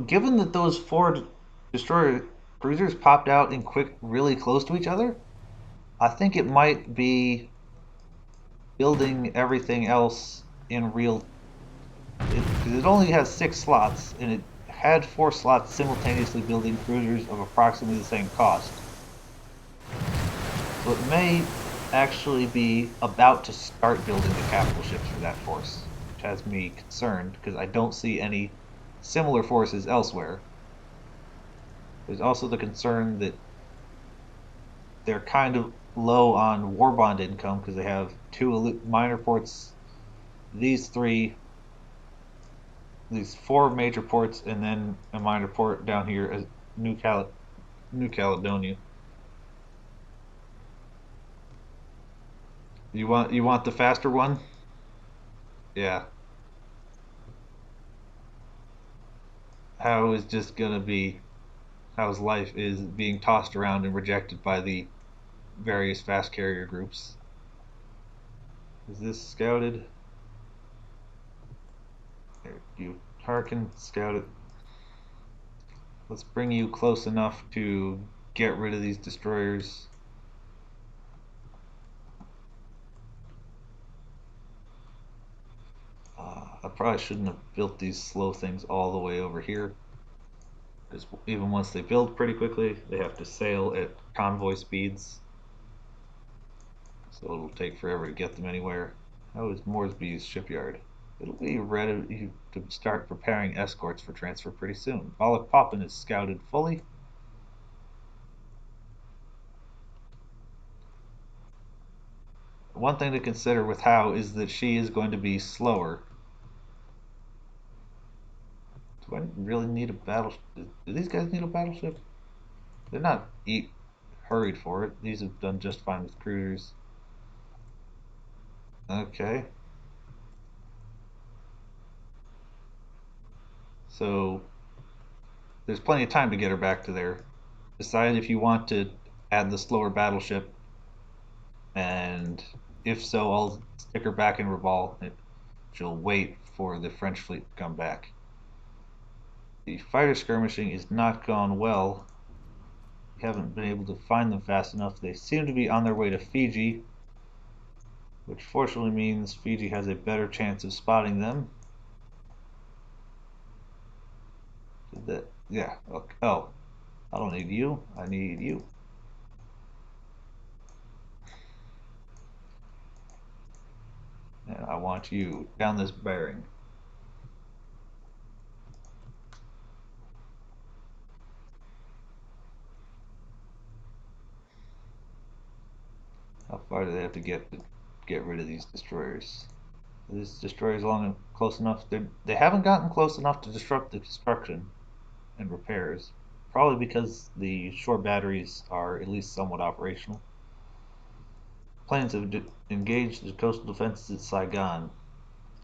Given that those 4 destroyer cruisers popped out in quick, really close to each other, I think it might be building everything else in real. It only has 6 slots, and it had 4 slots simultaneously building cruisers of approximately the same cost. So it may actually be about to start building the capital ships for that force, which has me concerned because I don't see any similar forces elsewhere. There's also the concern that they're kind of low on war bond income because they have 2 minor ports, these 4 major ports, and then a minor port down here as New Caledonia. You want the faster one? Yeah. How is just gonna be how his life is being tossed around and rejected by the various fast carrier groups. Is this scouted? There, you Harkin scouted. Let's bring you close enough to get rid of these destroyers. I probably shouldn't have built these slow things all the way over here. Because even once they build pretty quickly, they have to sail at convoy speeds. So it'll take forever to get them anywhere. How is Moresby's shipyard? It'll be ready to start preparing escorts for transfer pretty soon. Bollock Poppin is scouted fully. One thing to consider with Howe is that she is going to be slower. Do I really need a battleship? Do these guys need a battleship? They're not hurried for it. These have done just fine with cruisers. Okay. So there's plenty of time to get her back to there. Decide if you want to add the slower battleship, and if so, I'll stick her back in Raval. She'll wait for the French fleet to come back. The fighter skirmishing is not gone well. We haven't been able to find them fast enough. They seem to be on their way to Fiji, which fortunately means Fiji has a better chance of spotting them. Yeah, okay. Oh, I don't need you. I need you. And I want you down this bearing. How far do they have to get rid of these destroyers? These destroyers long and close enough? They haven't gotten close enough to disrupt the construction and repairs. Probably because the shore batteries are at least somewhat operational. Planes have engaged the coastal defenses at Saigon.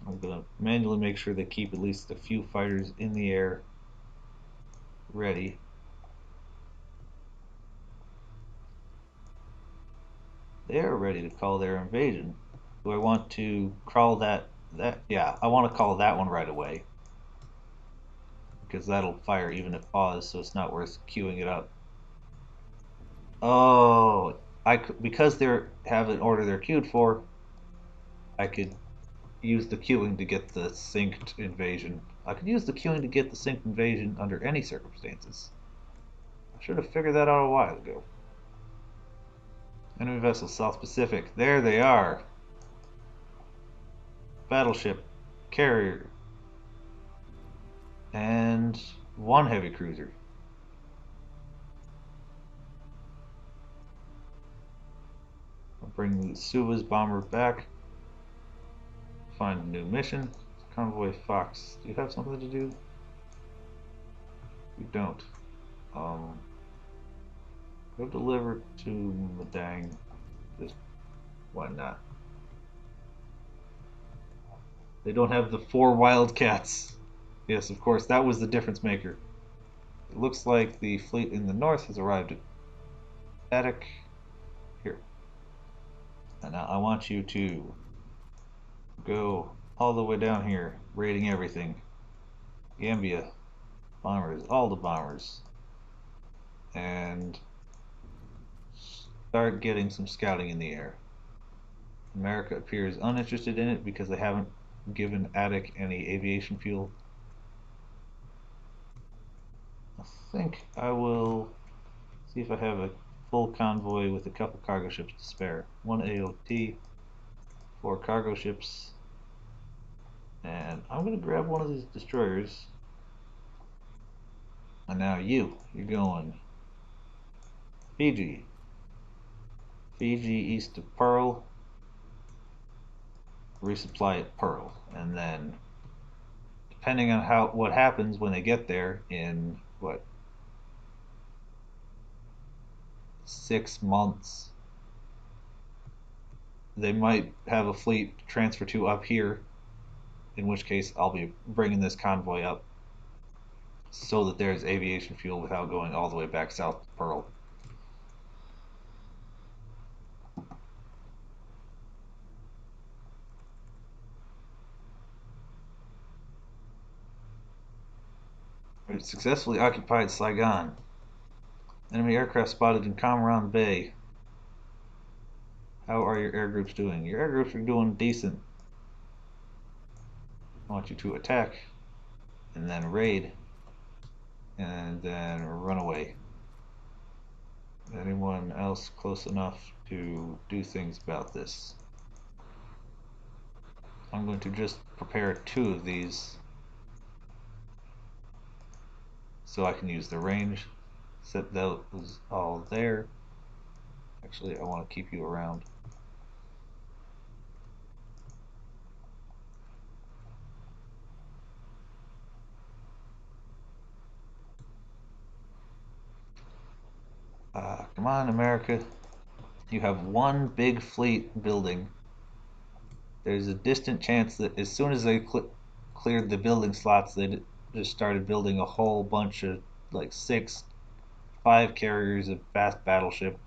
I'm gonna manually make sure they keep at least a few fighters in the air ready. They're ready to call their invasion. Do I want to call that? Yeah, I want to call that one right away because that'll fire even if paused, so it's not worth queuing it up. Oh, because they have an order they're queued for, I could use the queuing to get the synced invasion. I could use the queuing to get the synced invasion under any circumstances. I should have figured that out a while ago. Enemy vessel South Pacific. There they are. Battleship, carrier, and one heavy cruiser. I'll bring the Suva's bomber back. Find a new mission. Convoy Fox. Do you have something to do? You don't. Go deliver to Madang. Just why not? They don't have the 4 Wildcats. Yes, of course, that was the difference maker. It looks like the fleet in the north has arrived at Attic. Here. And now I want you to go all the way down here, raiding everything. Gambia, bombers, all the bombers. And start getting some scouting in the air. America appears uninterested in it because they haven't given Attic any aviation fuel. I think I will see if I have a full convoy with a couple cargo ships to spare. 1 AOT, 4 cargo ships, and I'm going to grab one of these destroyers. And now you're going Fiji. Fiji east of Pearl, resupply at Pearl, and then depending on what happens when they get there in what 6 months, they might have a fleet transfer to up here, in which case I'll be bringing this convoy up so that there's aviation fuel without going all the way back south to Pearl. It successfully occupied Saigon. Enemy aircraft spotted in Comoran Bay. How are your air groups doing? Your air groups are doing decent. I want you to attack and then raid and then run away. Anyone else close enough to do things about this? I'm going to just prepare 2 of these so I can use the range. Set those all there. Actually, I want to keep you around. Come on, America. You have one big fleet building. There's a distant chance that as soon as they cleared the building slots, they just started building a whole bunch of like 5 carriers of fast battleship.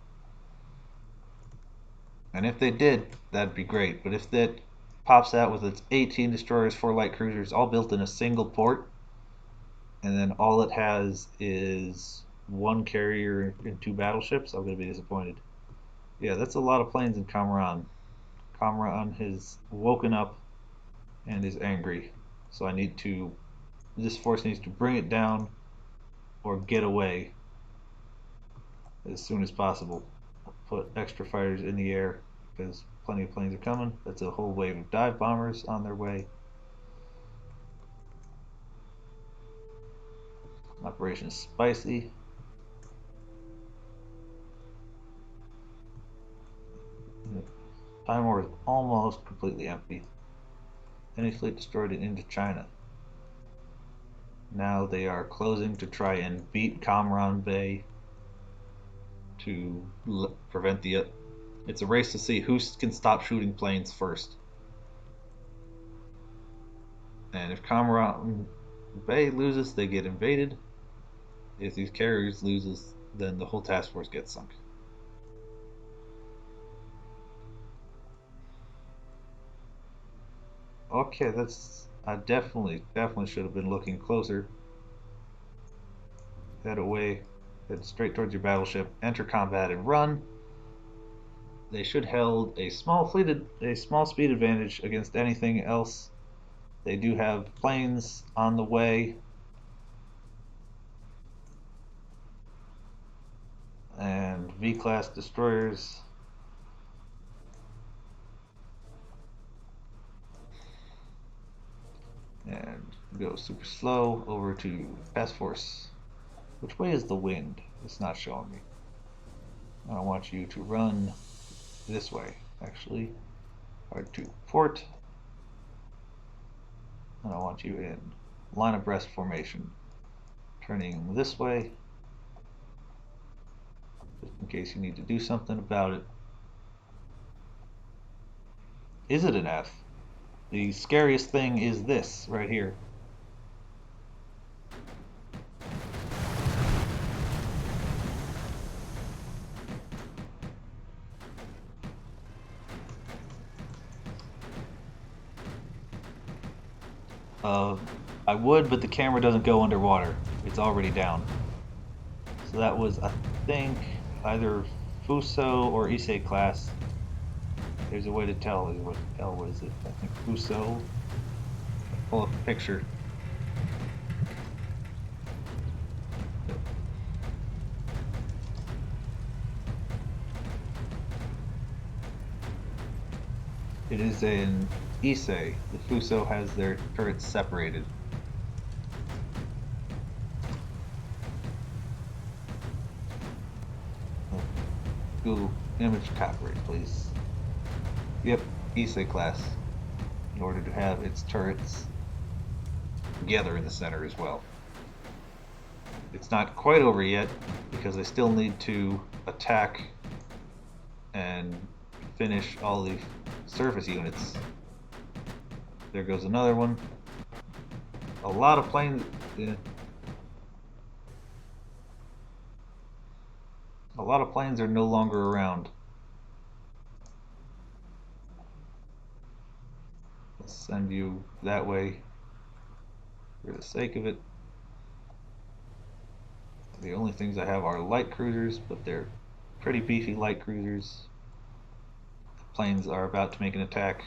And if they did, that'd be great. But if that pops out with its 18 destroyers, 4 light cruisers, all built in a single port, and then all it has is 1 carrier and 2 battleships, I'm going to be disappointed. Yeah, that's a lot of planes in Comoran. Comoran has woken up and is angry. So this force needs to bring it down or get away as soon as possible. Put extra fighters in the air because plenty of planes are coming. That's a whole wave of dive bombers on their way. Operation Spicy. Timor is almost completely empty. Enemy fleet destroyed in Indochina. Now they are closing to try and beat Comoran Bay to prevent the. It's a race to see who can stop shooting planes first. And if Cameron Bay loses, they get invaded. If these carriers loses, then the whole task force gets sunk. Okay, that's I definitely should have been looking closer. Head away, head straight towards your battleship, enter combat and run. They should held a small speed advantage against anything else. They do have planes on the way and V-class destroyers. And go super slow over to task force. Which way is the wind? It's not showing me. I want you to run this way, actually. Hard to port. And I want you in line abreast formation. Turning this way, just in case you need to do something about it. Is it an F? The scariest thing is this right here. Uh, I would, but the camera doesn't go underwater. It's already down. So that was, I think, either Fuso or Issei class. There's a way to tell. What the hell was it? I think Fuso. Pull up a picture. It is an Issei. The Fuso has their turrets separated. Google image copyright, please. Yep, Issei class. In order to have its turrets together in the center as well. It's not quite over yet because they still need to attack and finish all the surface units. There goes another one. A lot of planes. A lot of planes are no longer around. Let's send you that way for the sake of it. The only things I have are light cruisers, but they're pretty beefy light cruisers. The planes are about to make an attack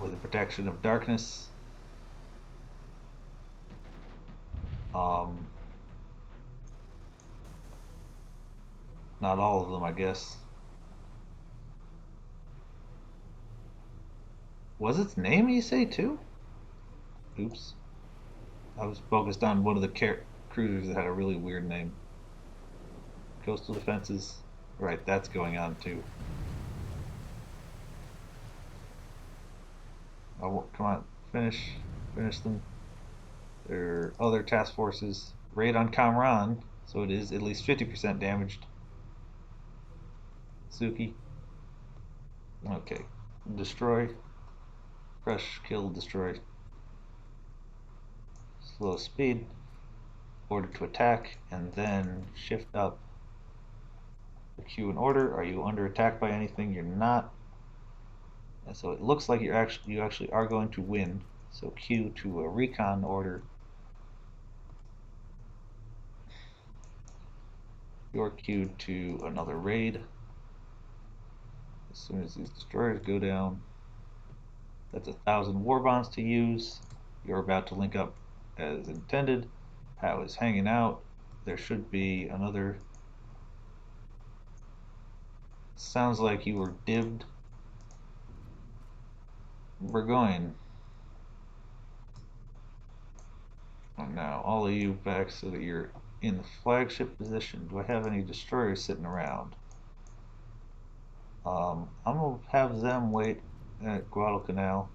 with the protection of darkness. Not all of them, I guess. Was its name Issei too? Oops. I was focused on one of the cruisers that had a really weird name. Coastal defenses. Right, that's going on too. Oh, come on, finish them. There are other task forces. Raid on Kamran, so it is at least 50% damaged. Suki. Okay. Destroy. Crush, kill, destroy. Slow speed. Order to attack, and then shift up. The Q in order. Are you under attack by anything? You're not. And so it looks like you actually are going to win. So Q to a recon order. Your Q to another raid. As soon as these destroyers go down, that's 1,000 war bonds to use. You're about to link up as intended. How is hanging out. There should be another. Sounds like you were dibbed. Burgoyne. And now all of you back so that you're in the flagship position. Do I have any destroyers sitting around? I'm gonna have them wait at Guadalcanal.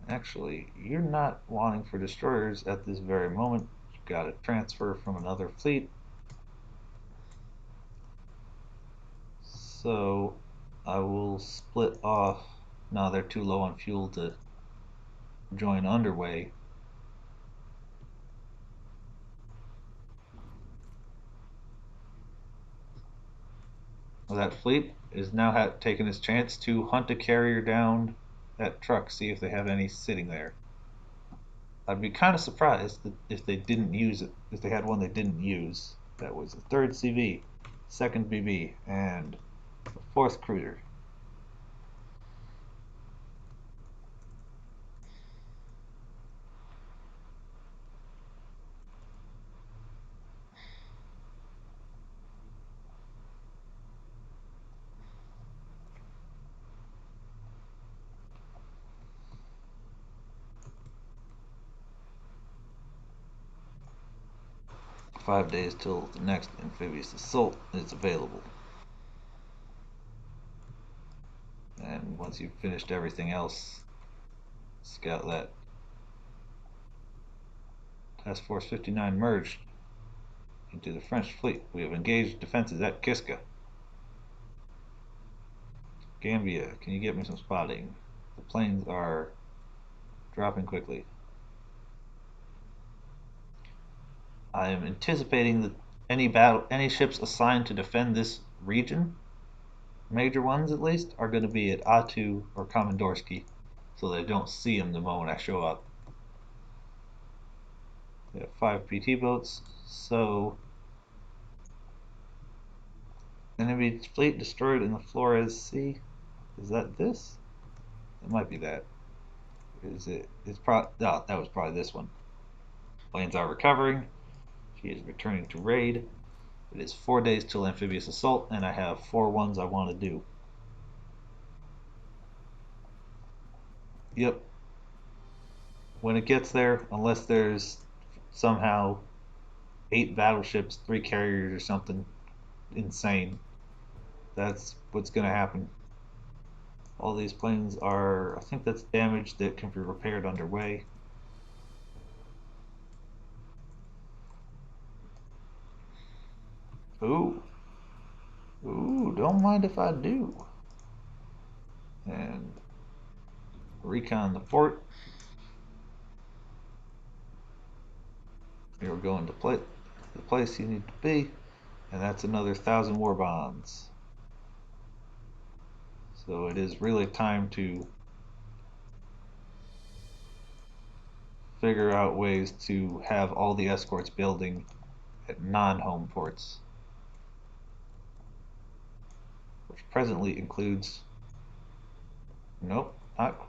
Actually, you're not wanting for destroyers at this very moment. You've got to transfer from another fleet. So I will split off. No, they're too low on fuel to join underway. Well, that fleet is now taking its chance to hunt a carrier down that truck, see if they have any sitting there. I'd be kind of surprised if they didn't use it, if they had one they didn't use. That was the third CV, second BB, and the fourth cruiser. Five days till the next amphibious assault is available. And once you've finished everything else, scout that. Task Force 59 merged into the French fleet. We have engaged defenses at Kiska. Gambia, can you get me some spotting? The planes are dropping quickly. I am anticipating that any ships assigned to defend this region, major ones at least, are going to be at Atu or Komandorsky, so they don't see them the moment I show up. We have 5 PT boats, so enemy fleet destroyed in the Flores Sea. Is that this? It might be that. Is it? It's probably. Oh, that was probably this one. Planes are recovering. She is returning to raid. It is 4 days till amphibious assault, and I have 4 ones I want to do. Yep. When it gets there, unless there's somehow 8 battleships, 3 carriers, or something insane, that's what's going to happen. All these planes are, I think that's damage that can be repaired underway. Ooh. Ooh, don't mind if I do. And recon the fort. You're going to the place you need to be, and that's another 1,000 war bonds. So it is really time to figure out ways to have all the escorts building at non-home ports, which presently includes, nope,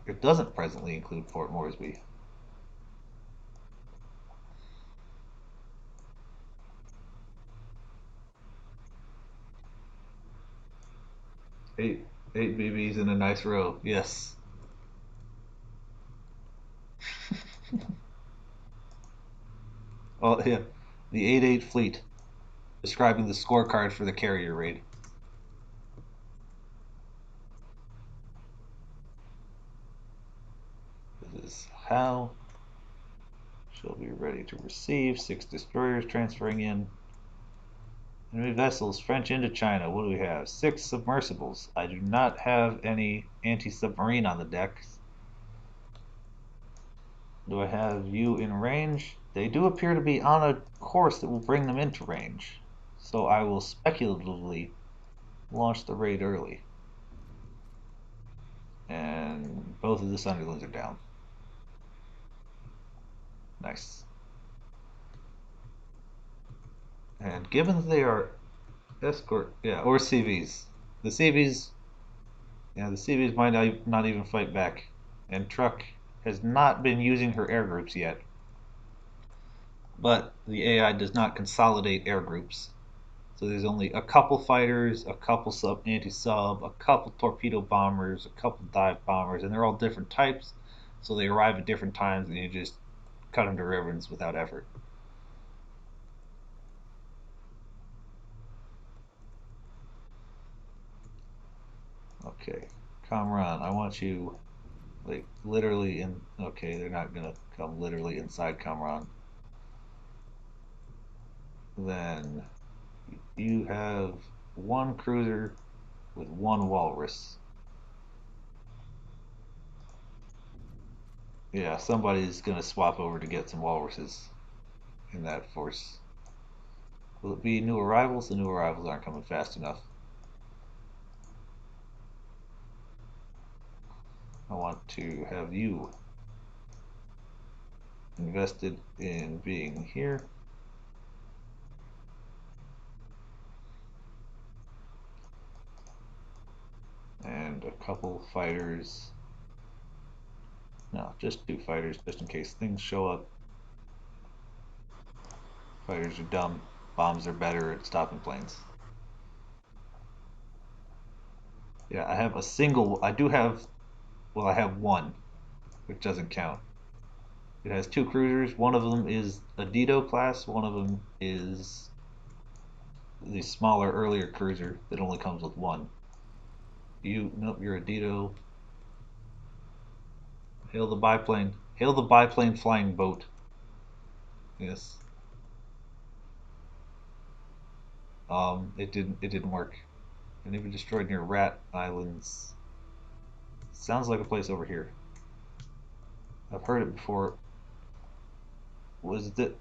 it doesn't presently include Port Moresby. Eight BBs in a nice row, yes. Oh yeah, the 8-8 fleet, describing the scorecard for the carrier raid. This is how she'll be ready to receive. 6 destroyers transferring in. Enemy vessels, French Indochina. What do we have? 6 submersibles. I do not have any anti-submarine on the deck. Do I have you in range? They do appear to be on a course that will bring them into range. So I will speculatively launch the raid early. And both of the Sunderlands are down. Nice. And given that they are escort, yeah, or CVs. The CVs, yeah, the CVs might not even fight back. And Truck has not been using her air groups yet. But the AI does not consolidate air groups. So there's only a couple fighters, a couple anti-sub, a couple torpedo bombers, a couple dive bombers, and they're all different types. So they arrive at different times, and you just cut them to ribbons without effort. Okay, Kamran, I want you like literally in. Okay, they're not gonna come literally inside Kamran. Then you have 1 cruiser with 1 walrus. Yeah, somebody's gonna swap over to get some walruses in that force. Will it be new arrivals? The new arrivals aren't coming fast enough. I want to have you invested in being here. And a couple fighters. No, just 2 fighters, just in case things show up. Fighters are dumb. Bombs are better at stopping planes. Yeah, I have a single. I do have. Well, I have one, which doesn't count. It has 2 cruisers. One of them is a Dido class. One of them is the smaller, earlier cruiser that only comes with one. Nope, you're a Dido. Hail the biplane. Hail the biplane flying boat. Yes. It didn't work. And even destroyed near Rat Islands. Sounds like a place over here. I've heard it before. Was that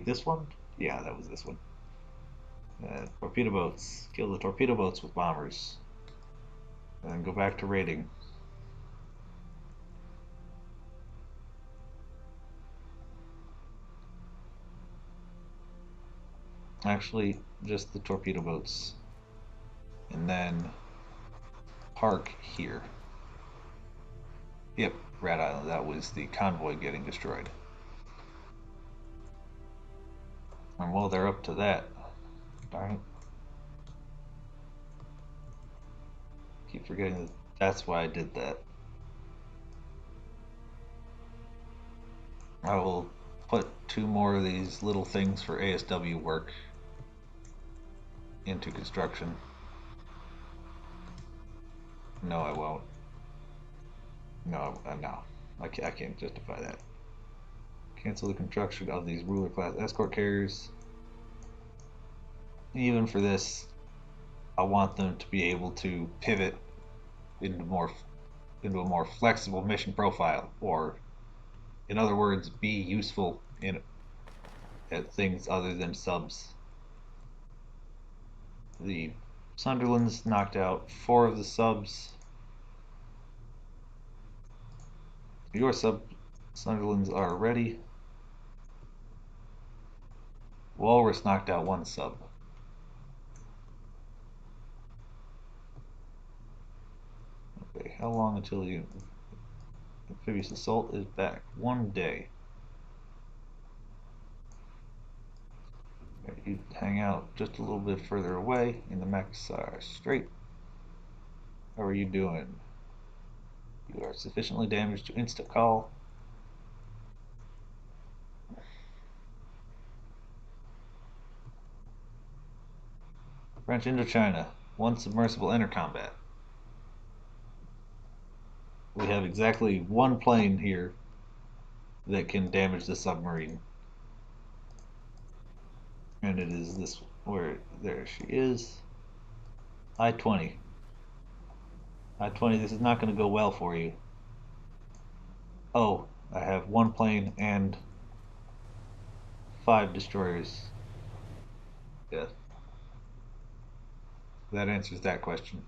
this one? Yeah, that was this one. Torpedo boats. Kill the torpedo boats with bombers. And then go back to raiding. Actually, just the torpedo boats. And then park here. Yep, Rat Island. That was the convoy getting destroyed. And while they're up to that, darn it. Keep forgetting that that's why I did that. I will put 2 more of these little things for ASW work into construction. No, I won't. No. I can't justify that. Cancel the construction of these ruler class escort carriers. Even for this, I want them to be able to pivot into a more flexible mission profile, or in other words, be useful at things other than subs. The Sunderlands knocked out 4 of the subs. Your Sunderlands are ready. Walrus knocked out 1 sub. Okay, how long until the amphibious assault is back? 1 day. You hang out just a little bit further away in the Makassar Strait. How are you doing? You are sufficiently damaged to insta-call. French Indochina. 1 submersible enter combat. We have exactly 1 plane here that can damage the submarine. And it is this where there she is. I-20. I-20, this is not going to go well for you. Oh, I have 1 plane and 5 destroyers. Yeah. That answers that question.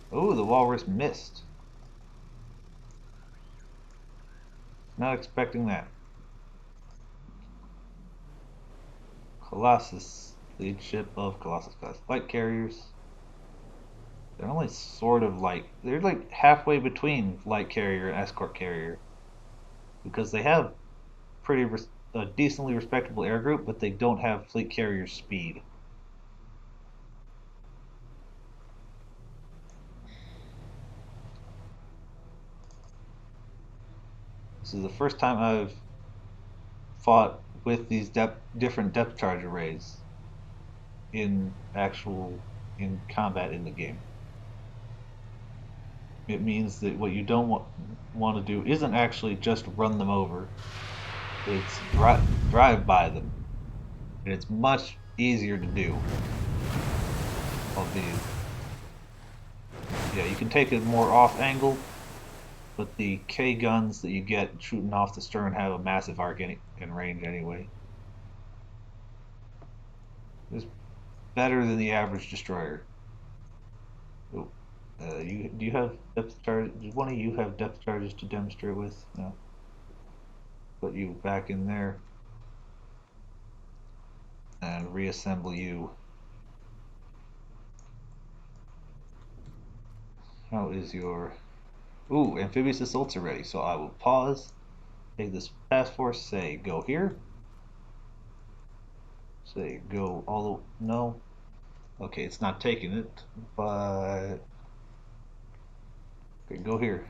Oh, the walrus missed. Not expecting that. Colossus, lead ship of Colossus class light carriers. They're only sort of they're like halfway between light carrier and escort carrier, because they have a decently respectable air group, but they don't have fleet carrier speed. This is the first time I've fought with these different depth charge arrays in combat in the game. it means that what you don't want to do isn't actually just run them over. It's drive by them, and it's much easier to do. Albeit, yeah, you can take it more off angle, but the K guns that you get shooting off the stern have a massive arc in range anyway. It's better than the average destroyer. Oh, do you have depth charge? Does one of you have depth charges to demonstrate with? No. Put you back in there and reassemble you. How is your... Ooh, amphibious assaults are ready, so I will pause, take this task force, say go here, say go all the... No. Okay, it's not taking it, but... Okay, go here.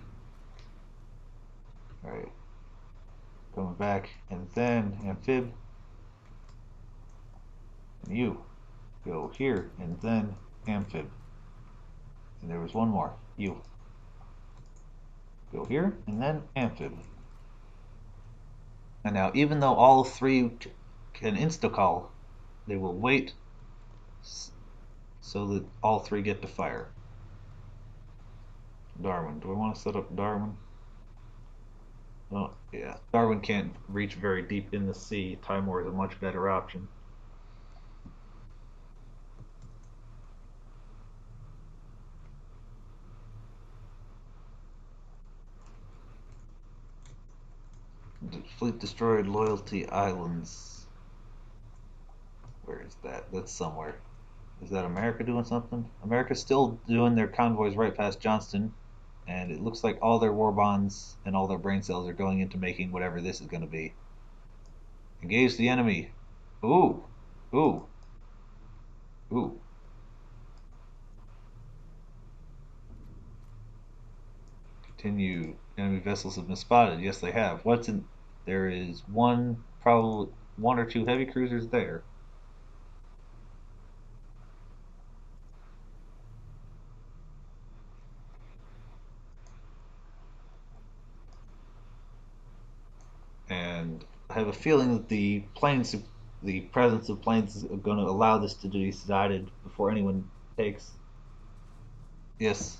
Alright, coming back, and then amphib, and you go here, and then amphib. And there was one more, you. Go here, and then amphib. And now, even though all three can insta-call, they will wait so that all three get to fire. Darwin. Do I want to set up Darwin? Oh, yeah. Darwin can't reach very deep in the sea. Timor is a much better option. Fleet destroyed Loyalty Islands. Where is that? That's somewhere. Is that America doing something? America's still doing their convoys right past Johnston, and it looks like all their war bonds and all their brain cells are going into making whatever this is going to be. Engage the enemy. Ooh. Ooh. Ooh. Continue. Enemy vessels have been spotted. Yes, they have. What's in... There is one, probably one or two heavy cruisers there. And I have a feeling that the presence of planes is going to allow this to be decided before anyone takes. Yes,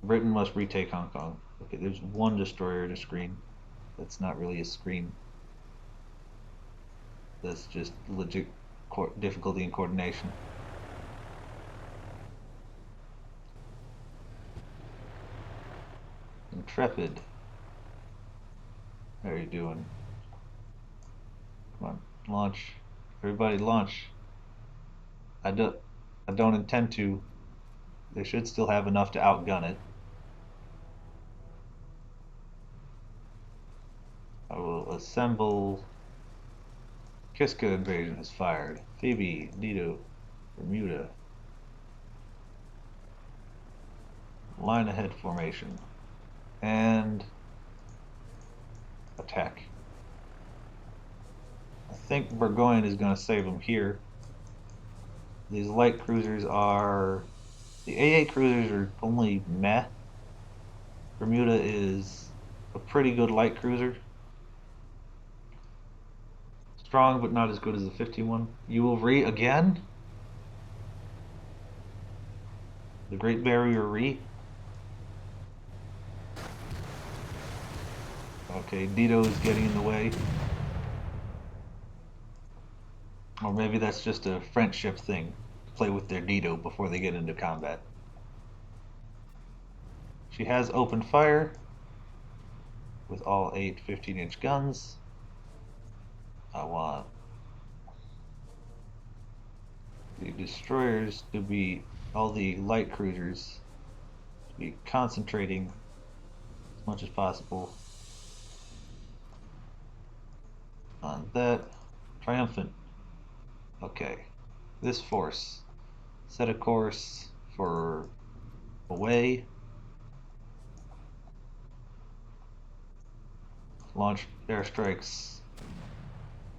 Britain must retake Hong Kong. Okay, there's one destroyer in a screen. That's not really a screen. That's just legit difficulty in coordination. Intrepid. How are you doing? Come on, launch. Everybody launch. I don't, I don't intend to. They should still have enough to outgun it. I will assemble. Kiska invasion has fired. Phoebe, Nito, Bermuda. Line ahead formation. And attack. I think Burgoyne is going to save them here. These light cruisers are... The AA cruisers are only meh. Bermuda is a pretty good light cruiser. Strong, but not as good as the 51. You will again? The Great Barrier Reef? Okay, Dito is getting in the way. Or maybe that's just a friendship thing. Play with their Dito before they get into combat. She has opened fire with all 8 15-inch guns. I want the destroyers to be, all the light cruisers to be concentrating as much as possible on that. Triumphant. Okay, this force, set a course for away, launch airstrikes,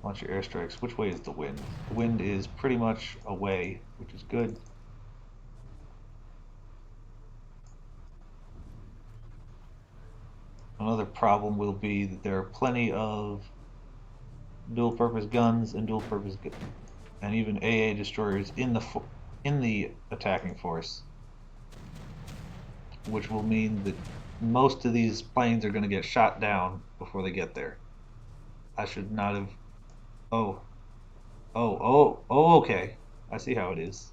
launch your airstrikes. Which way is the wind? The wind is pretty much away, which is good. Another problem will be that there are plenty of dual-purpose guns and and even AA destroyers in the attacking force, which will mean that most of these planes are going to get shot down before they get there. I should not have. Oh, okay. I see how it is.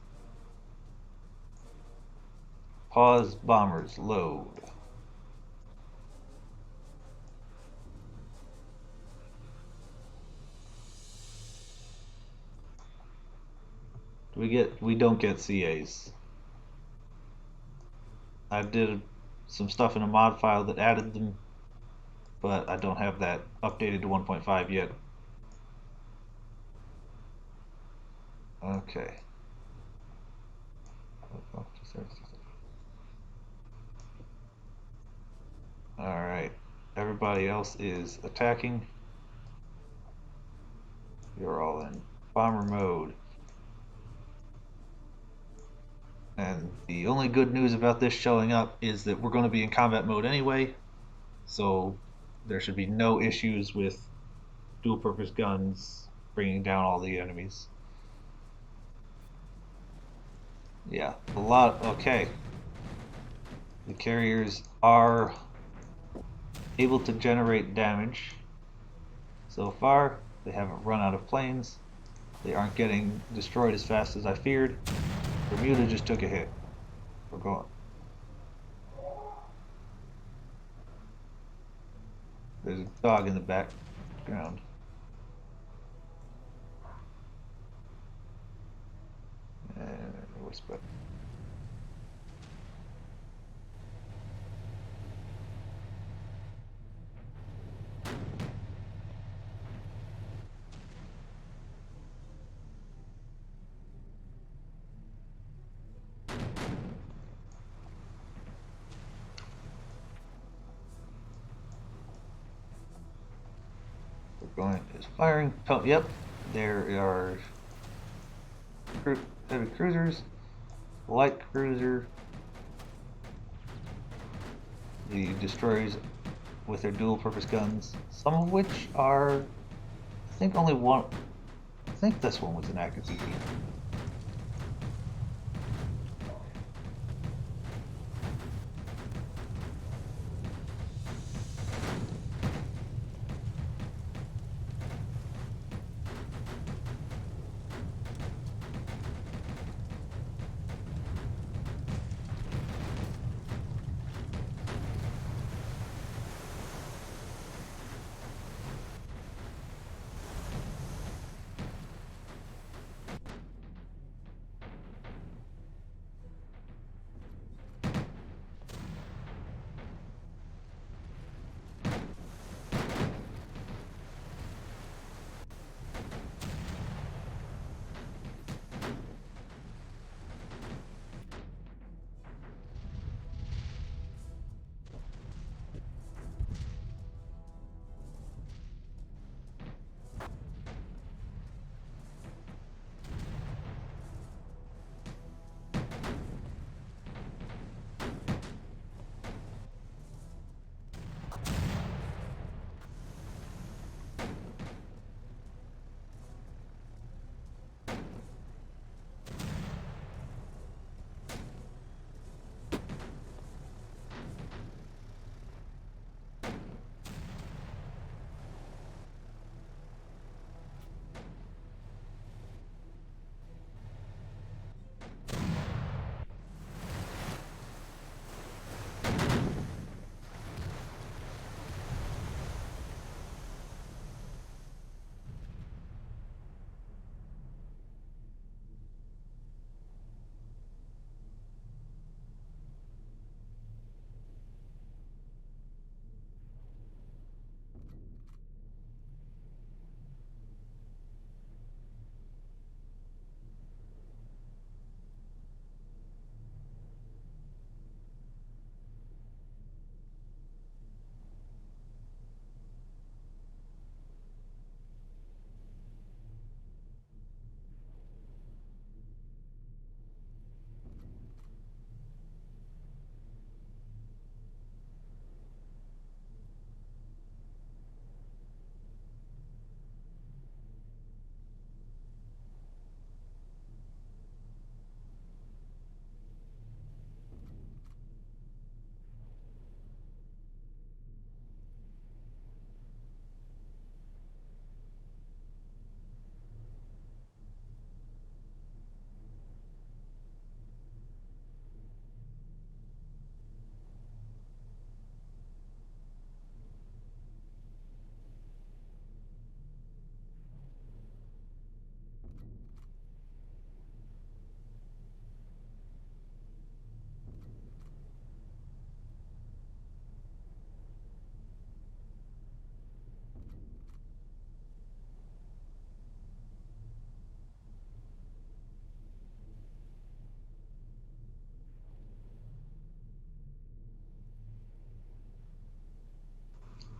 Pause bombers load. We don't get CAs. I did some stuff in a mod file that added them, but I don't have that updated to 1.5 yet. Okay. Alright. Everybody else is attacking. You're all in bomber mode. And the only good news about this showing up is that we're going to be in combat mode anyway, so there should be no issues with dual purpose guns bringing down all the enemies. Yeah, a lot. Okay. The carriers are able to generate damage. So far, they haven't run out of planes. They aren't getting destroyed as fast as I feared. Bermuda just took a hit. We're going. There's a dog in the background. And whisper. Going is firing. Oh, yep. There are heavy cruisers, light cruiser, the destroyers with their dual purpose guns, some of which are, I think only one, I think this one was an active CP.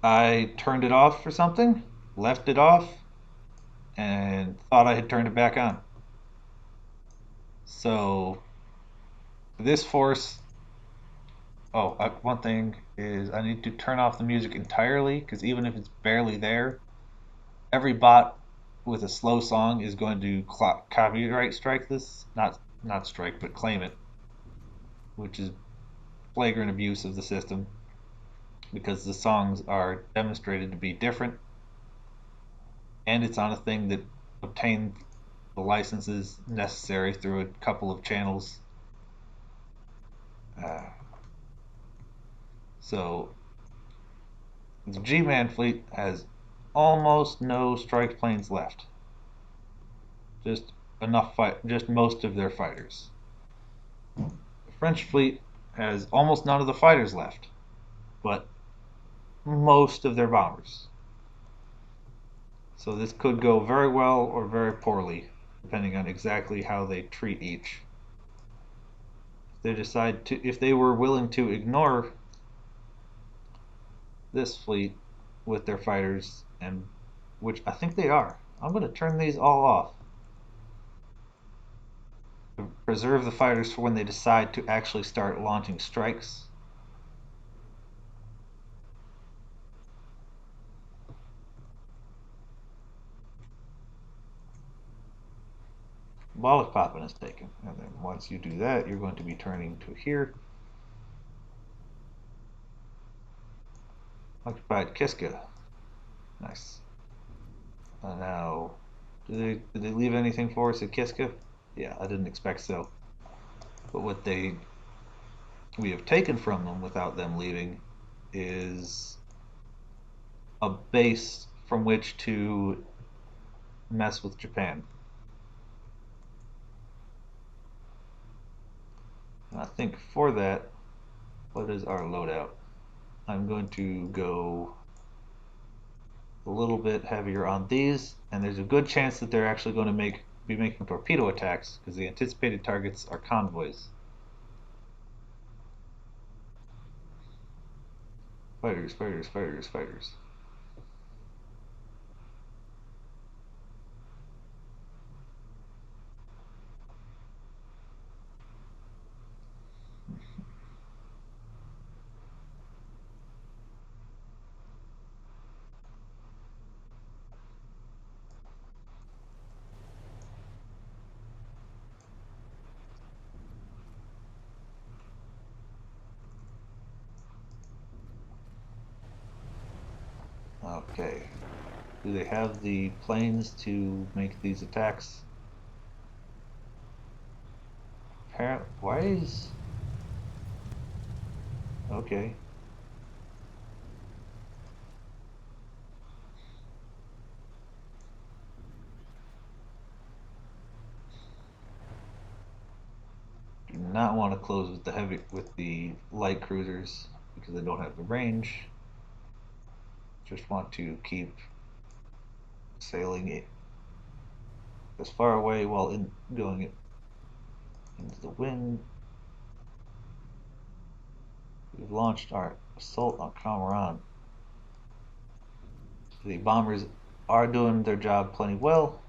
I turned it off for something, left it off, and thought I had turned it back on. So this force. Oh, one thing is I need to turn off the music entirely because even if it's barely there, every bot with a slow song is going to copyright strike this, not strike, but claim it, which is flagrant abuse of the system because the songs are demonstrated to be different, and it's on a thing that obtained the licenses necessary through a couple of channels. Uh, so the G-Man fleet has almost no strike planes left. Just just most of their fighters. The French fleet has almost none of the fighters left, but most of their bombers. So this could go very well or very poorly, depending on exactly how they treat each. If they were willing to ignore this fleet with their fighters, and which I think they are. I'm going to turn these all off. Preserve the fighters for when they decide to actually start launching strikes. Lollipopin is taken. And then once you do that, you're going to be turning to here. Occupied Kiska. Nice. Now, did they leave anything for us at Kiska? Yeah, I didn't expect so. But what we have taken from them without them leaving is a base from which to mess with Japan. And I think for that, what is our loadout? I'm going to go a little bit heavier on these, and there's a good chance that they're actually going to be making torpedo attacks because the anticipated targets are convoys. Fighters, fighters, fighters, fighters. Okay. Do they have the planes to make these attacks? Apparently, why is... Okay. Do not want to close with the light cruisers because they don't have the range. Just want to keep sailing it as far away while going into the wind. We've launched our assault on Cameron. The bombers are doing their job plenty well.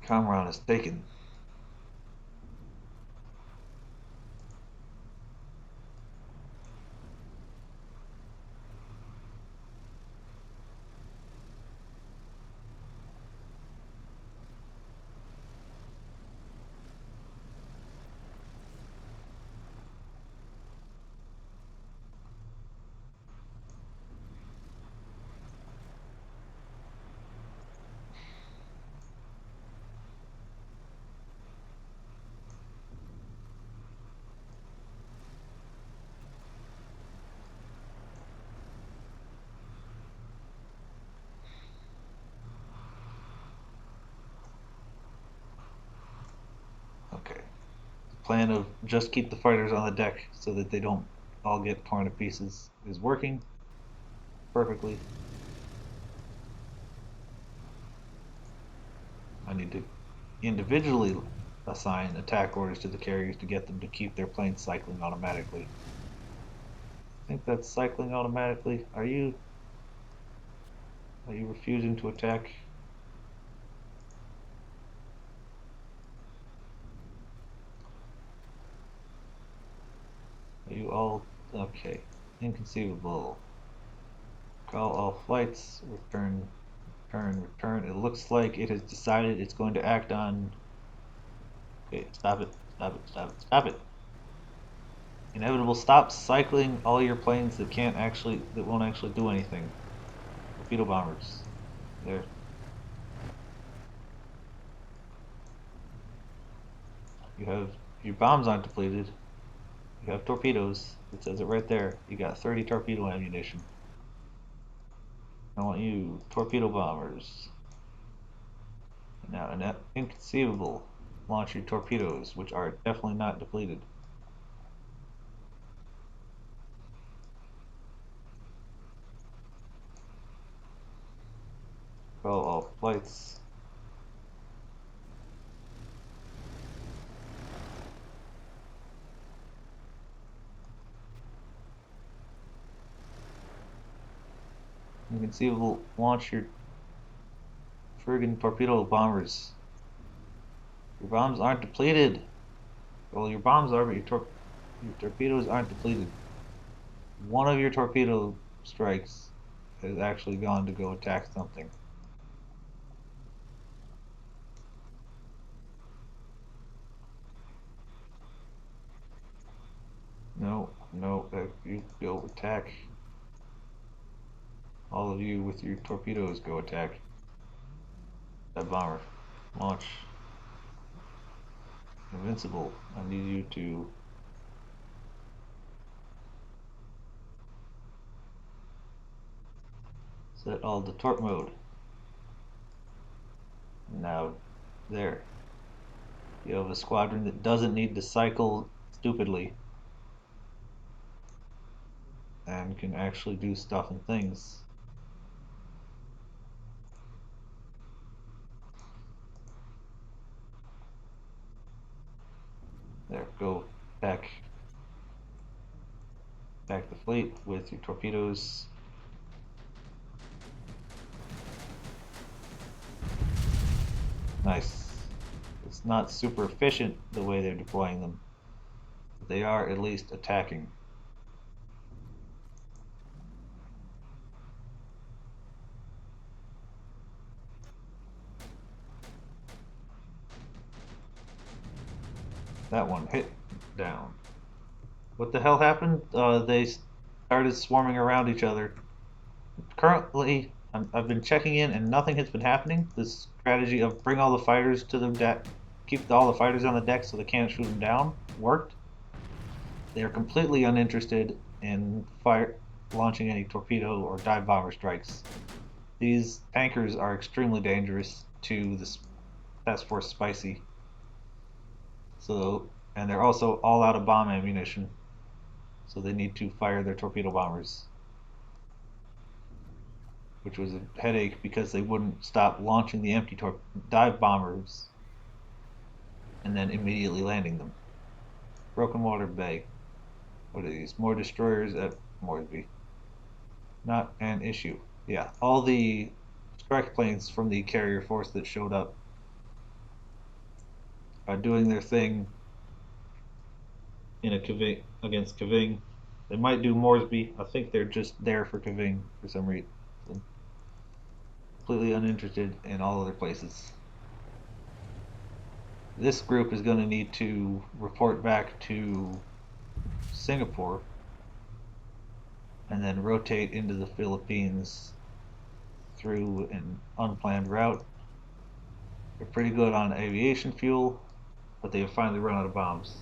Cameron is taken. plan of just keep the fighters on the deck so that they don't all get torn to pieces is working perfectly. I need to individually assign attack orders to the carriers to get them to keep their planes cycling automatically. I think that's cycling automatically. Are you refusing to attack? Are you all okay? Inconceivable. Call all flights. Return, return, return. It looks like it has decided it's going to act on. Okay, stop it, stop it, stop it, stop it. Inevitable, stop cycling all your planes that won't actually do anything. Torpedo bombers. There. You have your bombs aren't depleted. You have torpedoes. It says it right there. You got 30 torpedo ammunition. I want you torpedo bombers. Now, an inconceivable. Launch your torpedoes, which are definitely not depleted. Call all flights. Inconceivable. Launch your friggin' torpedo bombers. Your bombs aren't depleted. Well, your bombs are, but your torpedoes aren't depleted. One of your torpedo strikes has actually gone to go attack something. No, no, you go attack. All of you with your torpedoes go attack that bomber. Launch. Invincible. I need you to set all to torp mode. Now, there. You have a squadron that doesn't need to cycle stupidly and can actually do stuff and things. There, go back the fleet with your torpedoes. Nice. It's not super efficient the way they're deploying them, but they are at least attacking. That one hit down. What the hell happened? They started swarming around each other. Currently, I've been checking in and nothing has been happening. This strategy of bring all the fighters to the deck, keep all the fighters on the deck so they can't shoot them down, worked. They are completely uninterested in launching any torpedo or dive bomber strikes. These tankers are extremely dangerous to the Task Force Spicy. So, and they're also all out of bomb ammunition. So they need to fire their torpedo bombers. Which was a headache because they wouldn't stop launching the empty dive bombers and then immediately landing them. Broken Water Bay. What are these? More destroyers at Moresby. Not an issue. Yeah, all the strike planes from the carrier force that showed up are doing their thing in against Kaving. They might do Moresby. I think they're just there for Kaving for some reason. Completely uninterested in all other places. This group is going to need to report back to Singapore and then rotate into the Philippines through an unplanned route. They're pretty good on aviation fuel, but they have finally run out of bombs.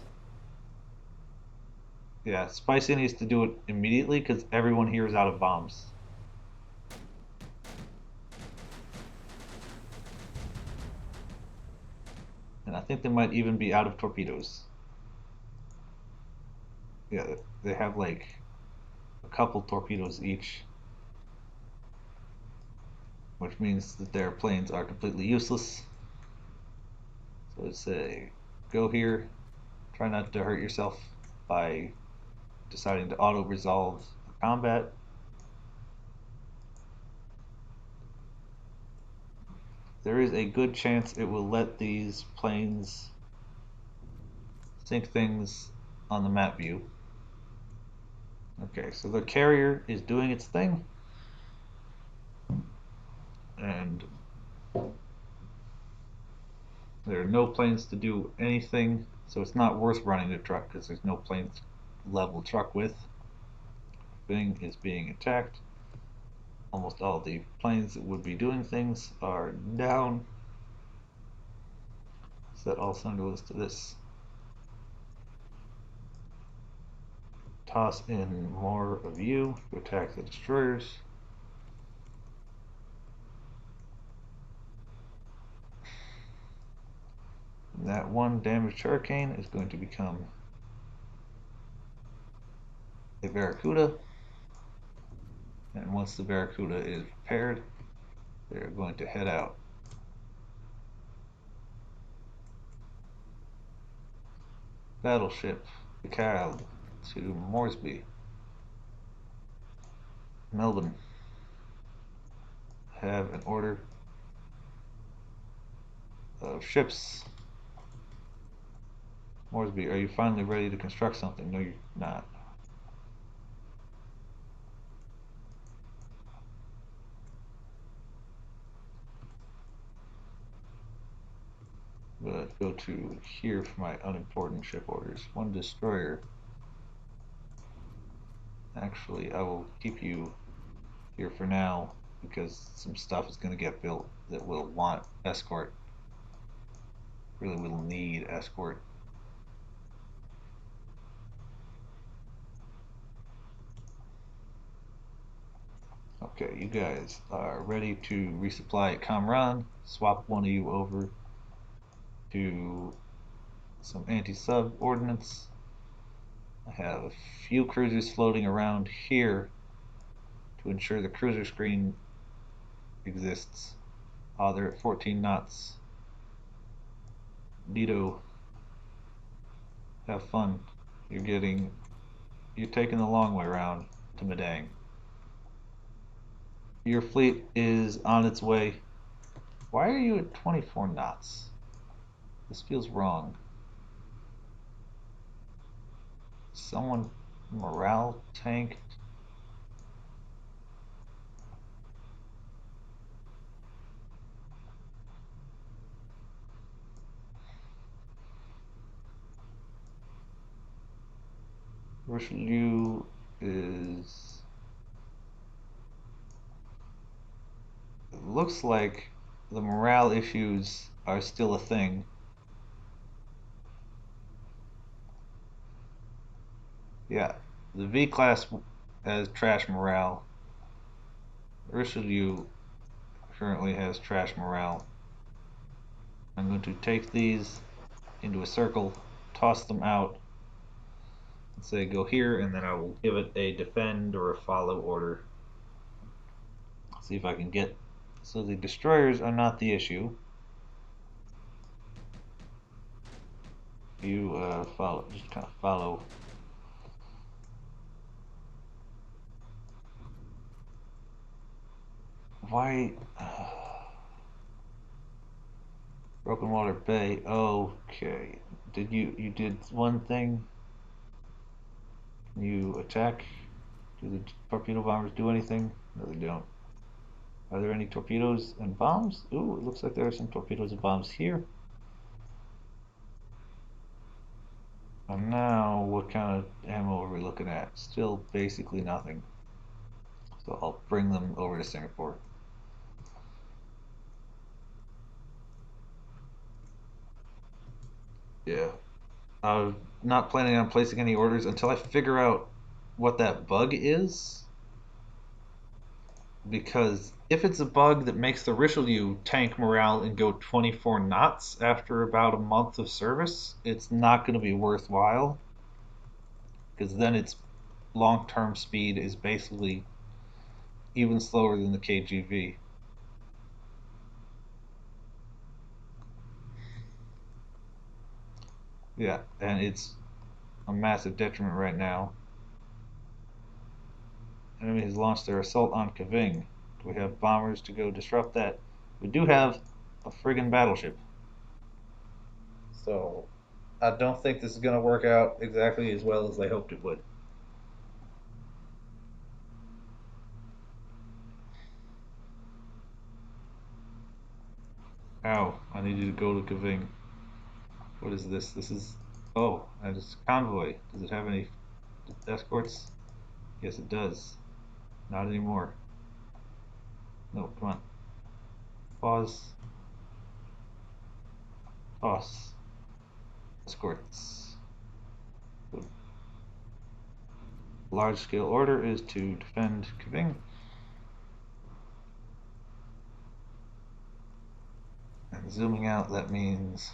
Yeah, Spicy needs to do it immediately because everyone here is out of bombs. And I think they might even be out of torpedoes. Yeah, they have like a couple torpedoes each, which means that their planes are completely useless. So let's say, go here, try not to hurt yourself by deciding to auto-resolve combat. There is a good chance it will let these planes sink things on the map view. Okay, so the carrier is doing its thing, and there are no planes to do anything, so it's not worth running the truck because there's no planes level truck with. Thing is being attacked. Almost all the planes that would be doing things are down. Set all cylinders to this. Toss in more of you to attack the destroyers. And that one damaged hurricane is going to become a Barracuda. And once the Barracuda is repaired, they're going to head out. Battleship Picard to Moresby. Melbourne. Have an order of ships. Moresby, are you finally ready to construct something? No, you're not. But go to here for my unimportant ship orders. One destroyer. Actually, I will keep you here for now because some stuff is going to get built that will want escort. Really will need escort. Okay, you guys are ready to resupply at Kamran. Swap one of you over to some anti-sub ordnance. I have a few cruisers floating around here to ensure the cruiser screen exists. They're at 14 knots. Dito, have fun. You're taking the long way around to Madang. Your fleet is on its way. Why are you at 24 knots? This feels wrong. Someone morale tanked. Richelieu is. It looks like the morale issues are still a thing. Yeah, the V class has trash morale. Richelieu currently has trash morale. I'm going to take these into a circle, toss them out, and say go here, and then I will give it a defend or a follow order. See if I can get. So the destroyers are not the issue. You follow, just kind of follow. Why? Broken Water Bay. Okay. You did one thing? Can you attack? Do the torpedo bombers do anything? No, they don't. Are there any torpedoes and bombs? Ooh, it looks like there are some torpedoes and bombs here. And now, what kind of ammo are we looking at? Still basically nothing. So I'll bring them over to Singapore. Yeah. I'm not planning on placing any orders until I figure out what that bug is. Because if it's a bug that makes the Richelieu tank morale and go 24 knots after about a month of service, it's not going to be worthwhile. because then its long-term speed is basically even slower than the KGV. Yeah, and it's a massive detriment right now. Enemy has launched their assault on Kaving. Do we have bombers to go disrupt that? We do have a friggin' battleship. So I don't think this is going to work out exactly as well as they hoped it would. Ow, I need you to go to Kaving. What is this? This is... Oh, and it's a convoy. Does it have any escorts? Yes, it does. Not anymore. No, come on. Pause. Pause. Escorts. Large scale order is to defend Kaving. And zooming out, that means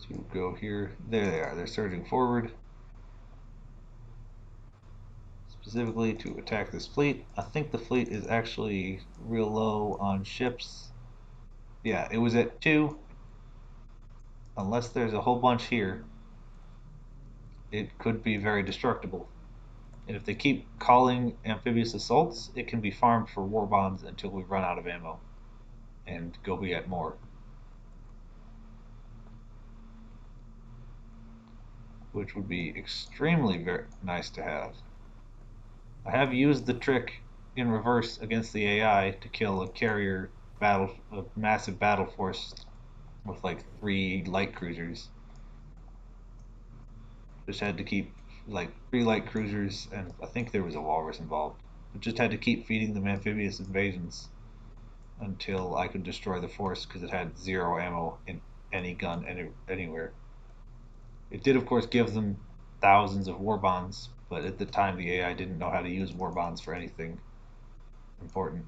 to go here. There they are. They're surging forward, specifically to attack this fleet. I think the fleet is actually real low on ships. Yeah, it was at 2. Unless there's a whole bunch here, it could be very destructible. And if they keep calling amphibious assaults, it can be farmed for war bonds until we run out of ammo and go be at more. Which would be extremely very nice to have. I have used the trick in reverse against the AI to kill a carrier a massive battle force with like 3 light cruisers. Just had to keep like 3 light cruisers, and I think there was a walrus involved. But just had to keep feeding them amphibious invasions until I could destroy the force because it had 0 ammo in any gun anywhere. It did, of course, give them thousands of war bonds, but at the time the AI didn't know how to use war bonds for anything important.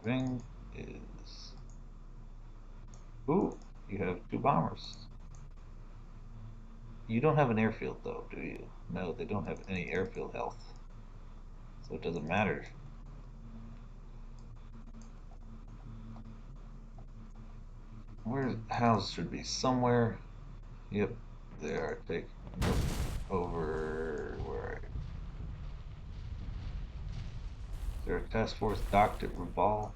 Kaving is... Ooh, you have 2 bombers. You don't have an airfield, though, do you? No, they don't have any airfield health. So it doesn't matter. Where house should be somewhere. Yep, they are. Take over. Where? Is there a task force docked at Rabal?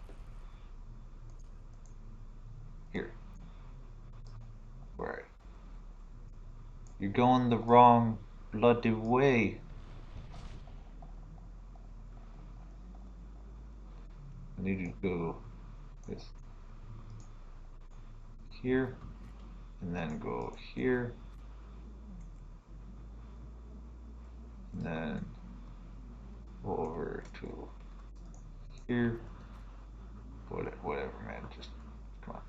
Here. Where? You're going the wrong bloody way. I need you to go this here, and then go here, and then go over to here. Whatever, man. Just come on.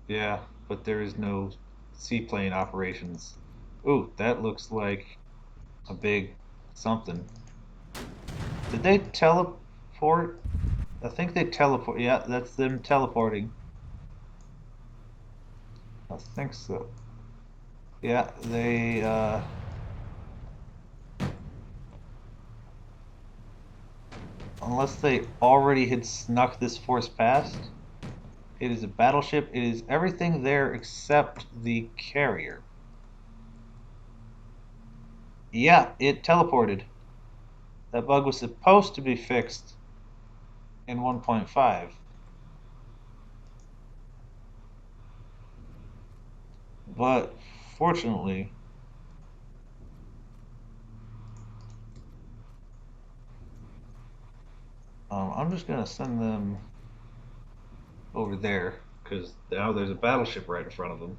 Yeah, but there is no seaplane operations. Ooh, that looks like a big something. Did they teleport? I think they teleport. Yeah, that's them teleporting. I think so. Yeah, they, unless they already had snuck this force past. It is a battleship. It is everything there except the carrier. Yeah, it teleported. That bug was supposed to be fixed in 1.5. But fortunately, I'm just going to send them over there because now there's a battleship right in front of them.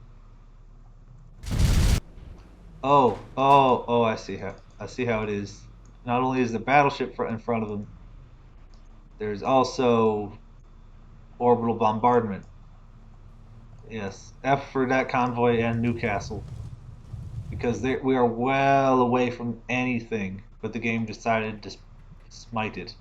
Oh, I see how. I see how it is. Not only is the battleship in front of them, there's also orbital bombardment. Yes, F for that convoy and Newcastle. Because we are well away from anything, but the game decided to smite it.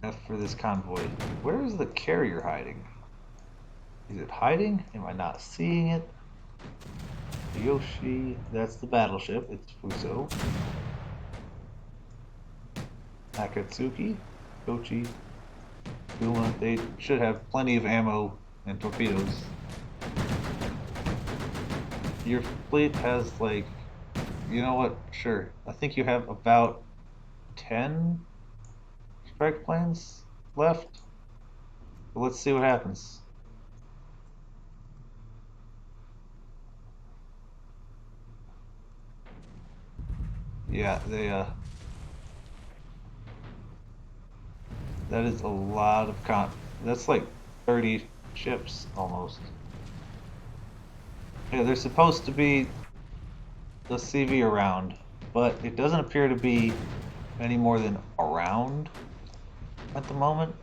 F for this convoy. Where is the carrier hiding? Is it hiding? Am I not seeing it? Yoshi, that's the battleship. It's Fuso. Akatsuki, Kochi, Kuma. They should have plenty of ammo and torpedoes. Your fleet has like, you know what? Sure. I think you have about 10 strike planes left. But let's see what happens. Yeah, that is a lot of that's like 30 ships almost. Yeah, there's supposed to be the CV around, but it doesn't appear to be any more than around at the moment,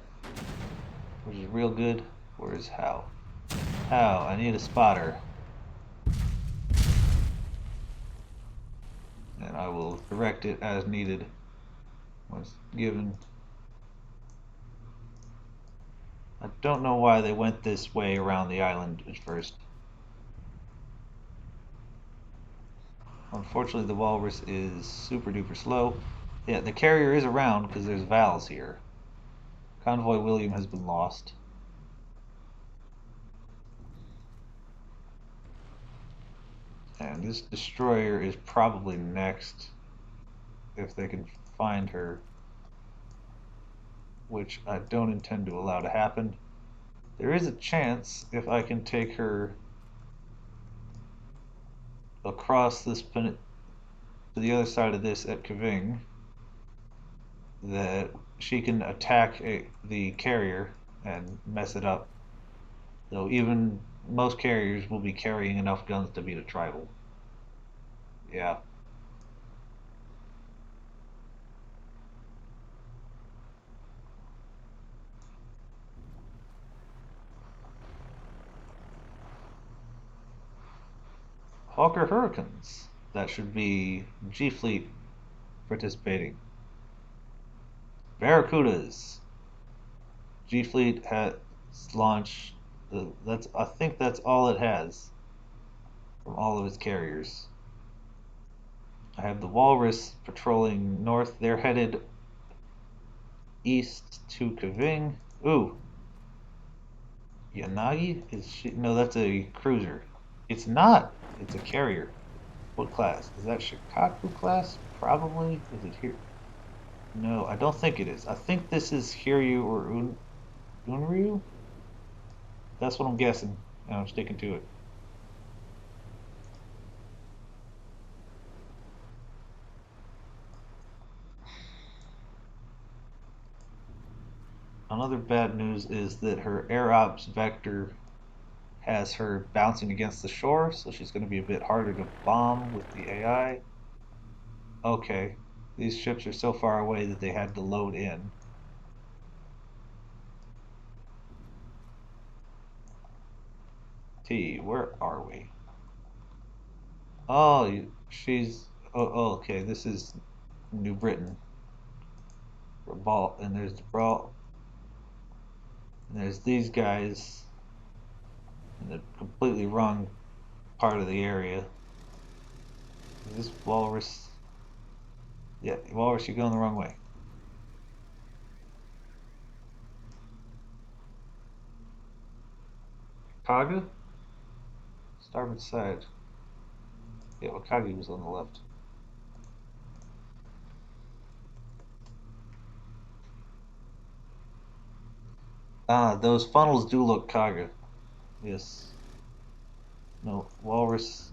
which is real good. Where's How? How? I need a spotter. And I will direct it as needed once given. I don't know why they went this way around the island at first. Unfortunately, the Walrus is super duper slow. Yeah, the carrier is around because there's Vals here. Convoy William has been lost. And this destroyer is probably next if they can find her, which I don't intend to allow to happen. There is a chance if I can take her across this to the other side of this at Kaving that she can attack the carrier and mess it up. Though even most carriers will be carrying enough guns to beat a tribal. Yeah. Hawker Hurricanes. That should be G Fleet participating. Barracudas. G Fleet has launched. That's I think that's all it has from all of its carriers. I have the Walrus patrolling north. They're headed east to Kaving. Ooh, Yanagi? Is she? No, that's a cruiser. It's not. It's a carrier. What class? Is that Shikaku class? Probably. Is it here? No, I don't think it is. I think this is Hiryu or Unryu. That's what I'm guessing, and I'm sticking to it. Another bad news is that her air ops vector has her bouncing against the shore, so she's going to be a bit harder to bomb with the AI. Okay, these ships are so far away that they had to load in. T, where are we? Oh, she's. Oh, okay, this is New Britain. Revolt, and there's the Brawl, and there's these guys in the completely wrong part of the area. Is this Walrus? Yeah, Walrus, you're going the wrong way. Kaga? Starboard side. Yeah, Wakagi was on the left. Ah, those funnels do look Kaga. Yes. No, Walrus.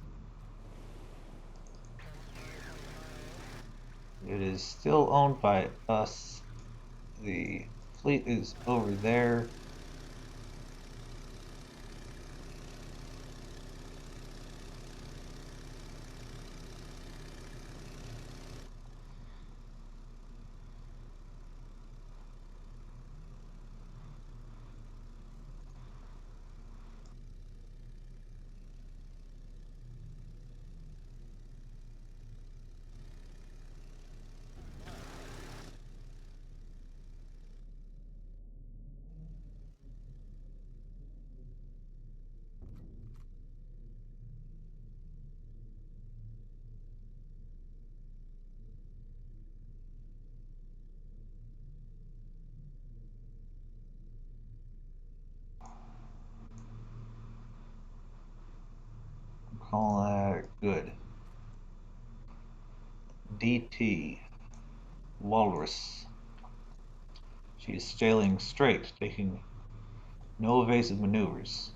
It is still owned by us. The fleet is over there. All that good. DT. Walrus. She is sailing straight, taking no evasive maneuvers.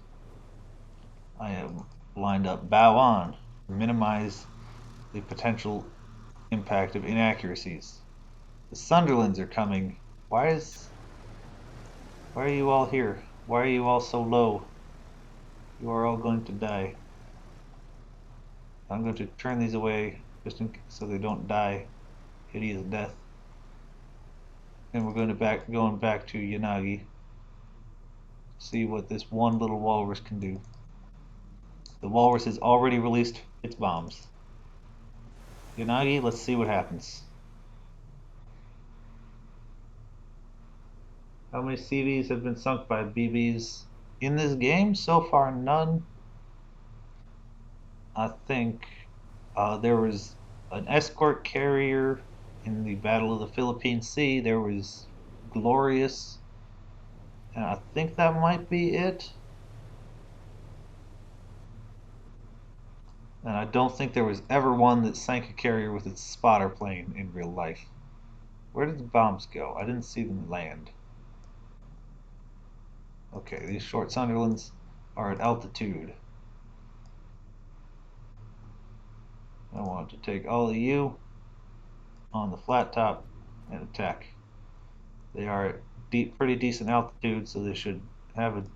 I am lined up bow on, minimize the potential impact of inaccuracies. The Sunderlands are coming. Why are you all here? Why are you all so low? You are all going to die. I'm going to turn these away so they don't die hideous death. And we're going back to Yanagi. See what this one little walrus can do. The walrus has already released its bombs. Yanagi, let's see what happens. How many CVs have been sunk by BBs in this game? So far, none. I think there was an escort carrier in the Battle of the Philippine Sea. There was Glorious, and I think that might be it. And I don't think there was ever one that sank a carrier with its spotter plane in real life. Where did the bombs go? I didn't see them land. Okay, these short Sunderlands are at altitude. I want to take all of you on the flat top and attack. They are at pretty decent altitude, so they should have an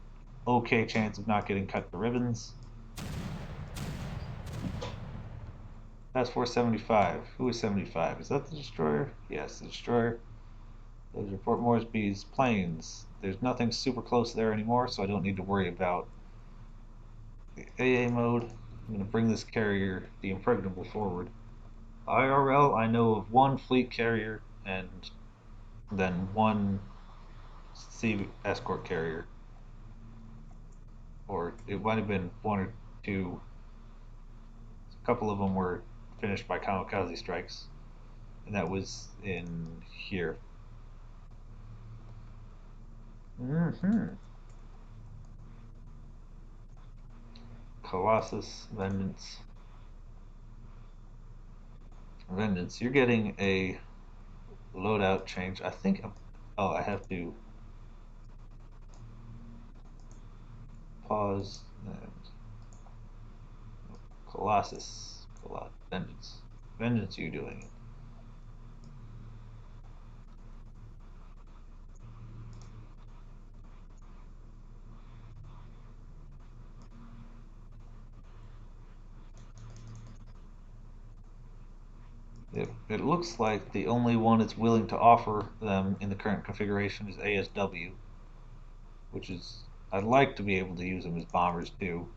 okay chance of not getting cut to ribbons. That's 475. Who is 75? Is that the destroyer? Yes, the destroyer. Those are Port Moresby's planes. There's nothing super close there anymore, so I don't need to worry about the AA mode. I'm going to bring this carrier, the Impregnable, forward. IRL, I know of one fleet carrier and then one sea escort carrier. Or it might have been one or two. A couple of them were finished by kamikaze strikes, and that was in here. Colossus, Vengeance. Vengeance, you're getting a loadout change. I think, oh, I have to pause and Colossus, Vengeance. Vengeance, you doing it. It looks like the only one it's willing to offer them in the current configuration is ASW, which is, I'd like to be able to use them as bombers too.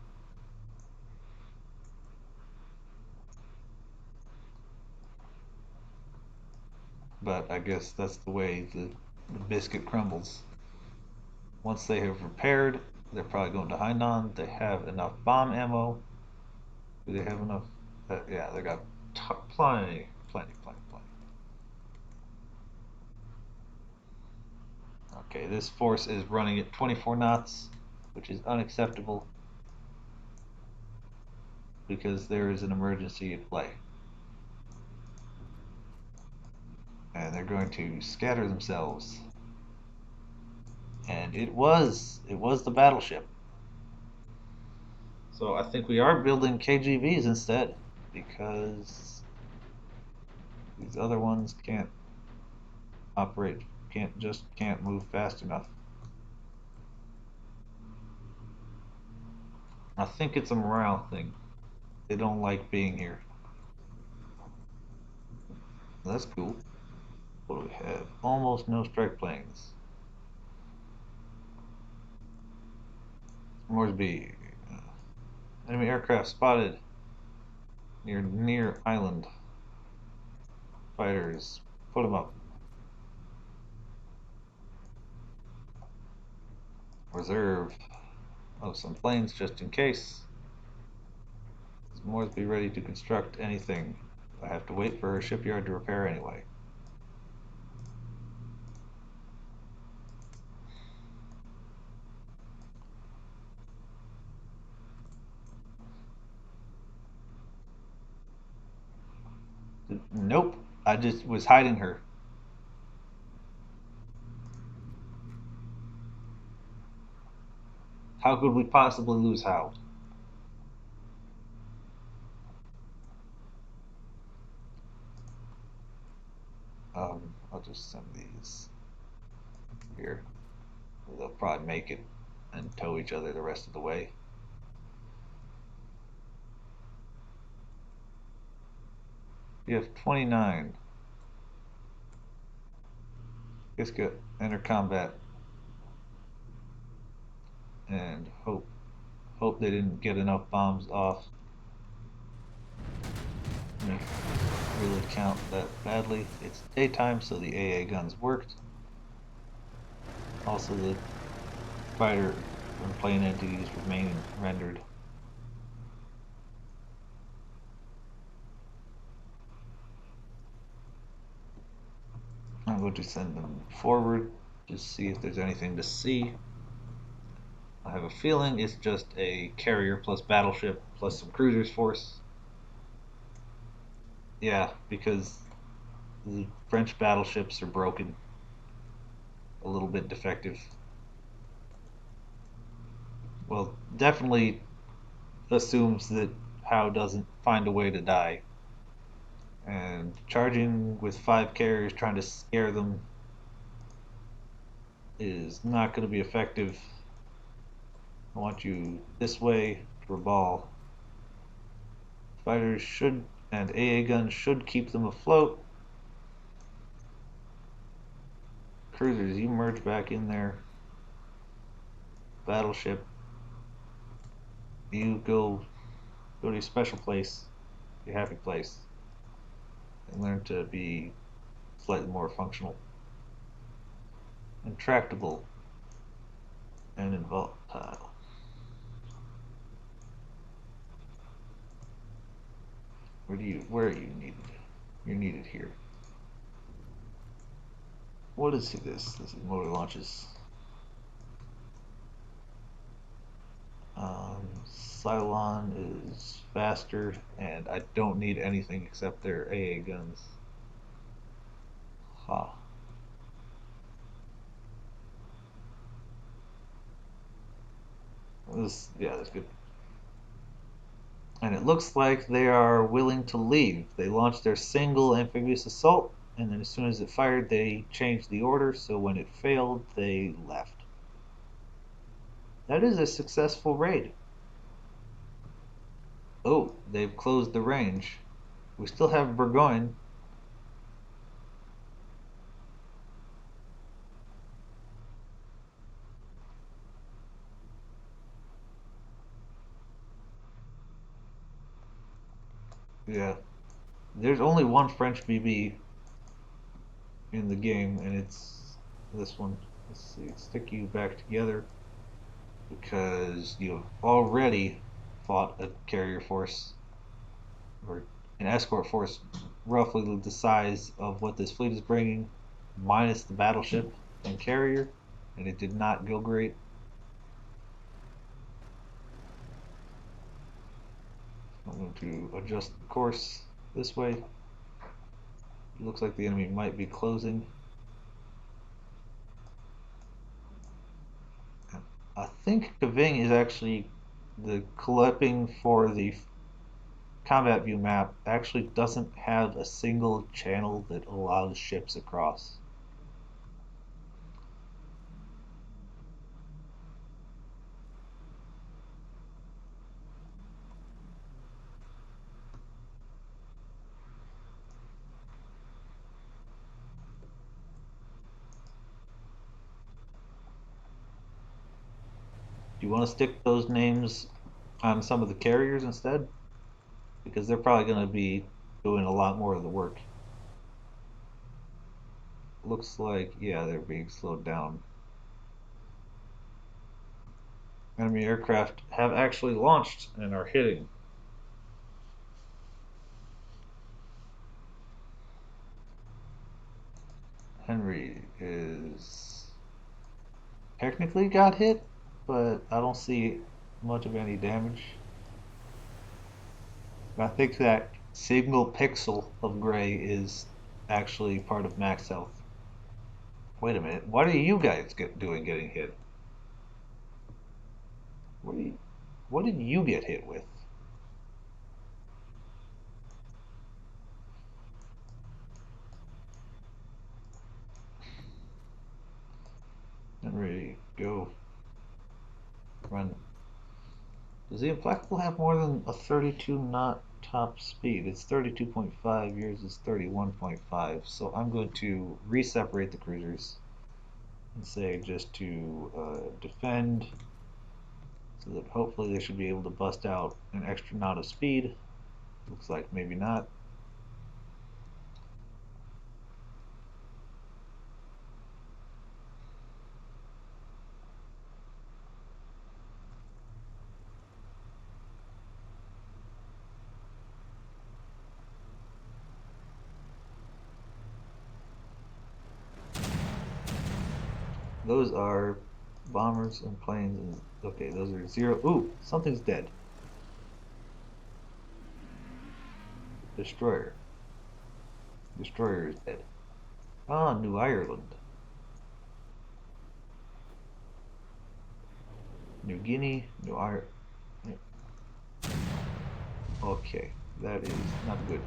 But I guess that's the way the biscuit crumbles. Once they have repaired, they're probably going to Hainan. They have enough bomb ammo. Do they have enough? Yeah, they got plenty. Okay, this force is running at 24 knots, which is unacceptable because there is an emergency at play. And they're going to scatter themselves. And it was the battleship. So I think we are building KGVs instead, because these other ones can't operate, can't move fast enough. I think it's a morale thing. They don't like being here. That's cool. What do we have? Almost no strike planes. Moresby. Enemy aircraft spotted near island. Fighters, put them up. Reserve. Oh, some planes just in case. Is Moresby ready to construct anything? I have to wait for her shipyard to repair anyway. Nope. I just was hiding her. How could we possibly lose How? I'll just send these here. They'll probably make it and tow each other the rest of the way. You have 29. Just go enter combat and hope they didn't get enough bombs off. Me really count that badly. It's daytime, so the AA guns worked. Also, the fighter and plane entities remain rendered. I'm going to send them forward to see if there's anything to see. I have a feeling it's just a carrier plus battleship plus some cruisers force. Yeah, because the French battleships are broken, a little bit defective. Well, definitely assumes that Howe doesn't find a way to die. And charging with 5 carriers trying to scare them is not going to be effective. I want you this way for ball. Fighters should and AA guns should keep them afloat. Cruisers, you merge back in there. Battleship, you go to your special place, your happy place, and learn to be slightly more functional, intractable, and volatile. Where are you needed? You're needed here. What is this? This is motor launches. Cylon is faster, and I don't need anything except their AA guns. Ha. Yeah, that's good. And it looks like they are willing to leave. They launched their single amphibious assault, and then as soon as it fired, they changed the order, so when it failed, they left. That is a successful raid. Oh, they've closed the range. We still have Burgoyne. Yeah, there's only one French BB in the game, and it's this one. Let's see, stick you back together because you've already fought a carrier force or an escort force roughly the size of what this fleet is bringing, minus the battleship and carrier, and it did not go great. I'm going to adjust the course this way. It looks like the enemy might be closing. I think Kaving is actually the clipping for the combat view map actually doesn't have a single channel that allows ships across. Do you want to stick those names on some of the carriers instead? Because they're probably going to be doing a lot more of the work. Looks like, yeah, they're being slowed down. Enemy aircraft have actually launched and are hitting. Henry is technically got hit, but I don't see much of any damage. I think that single pixel of gray is actually part of max health. Wait a minute. What are you guys doing getting hit? What did you get hit with? Not ready. Go. Run. Does the Implacable have more than a 32 knot top speed? It's 32.5, yours is 31.5. So I'm going to re-separate the cruisers and say just to defend, so that hopefully they should be able to bust out an extra knot of speed. Looks like maybe not. Those are bombers and planes, and okay, those are zero. Ooh, something's dead. Destroyer. Destroyer is dead. Ah, New Ireland. New Guinea, New Ireland. Okay, that is not good.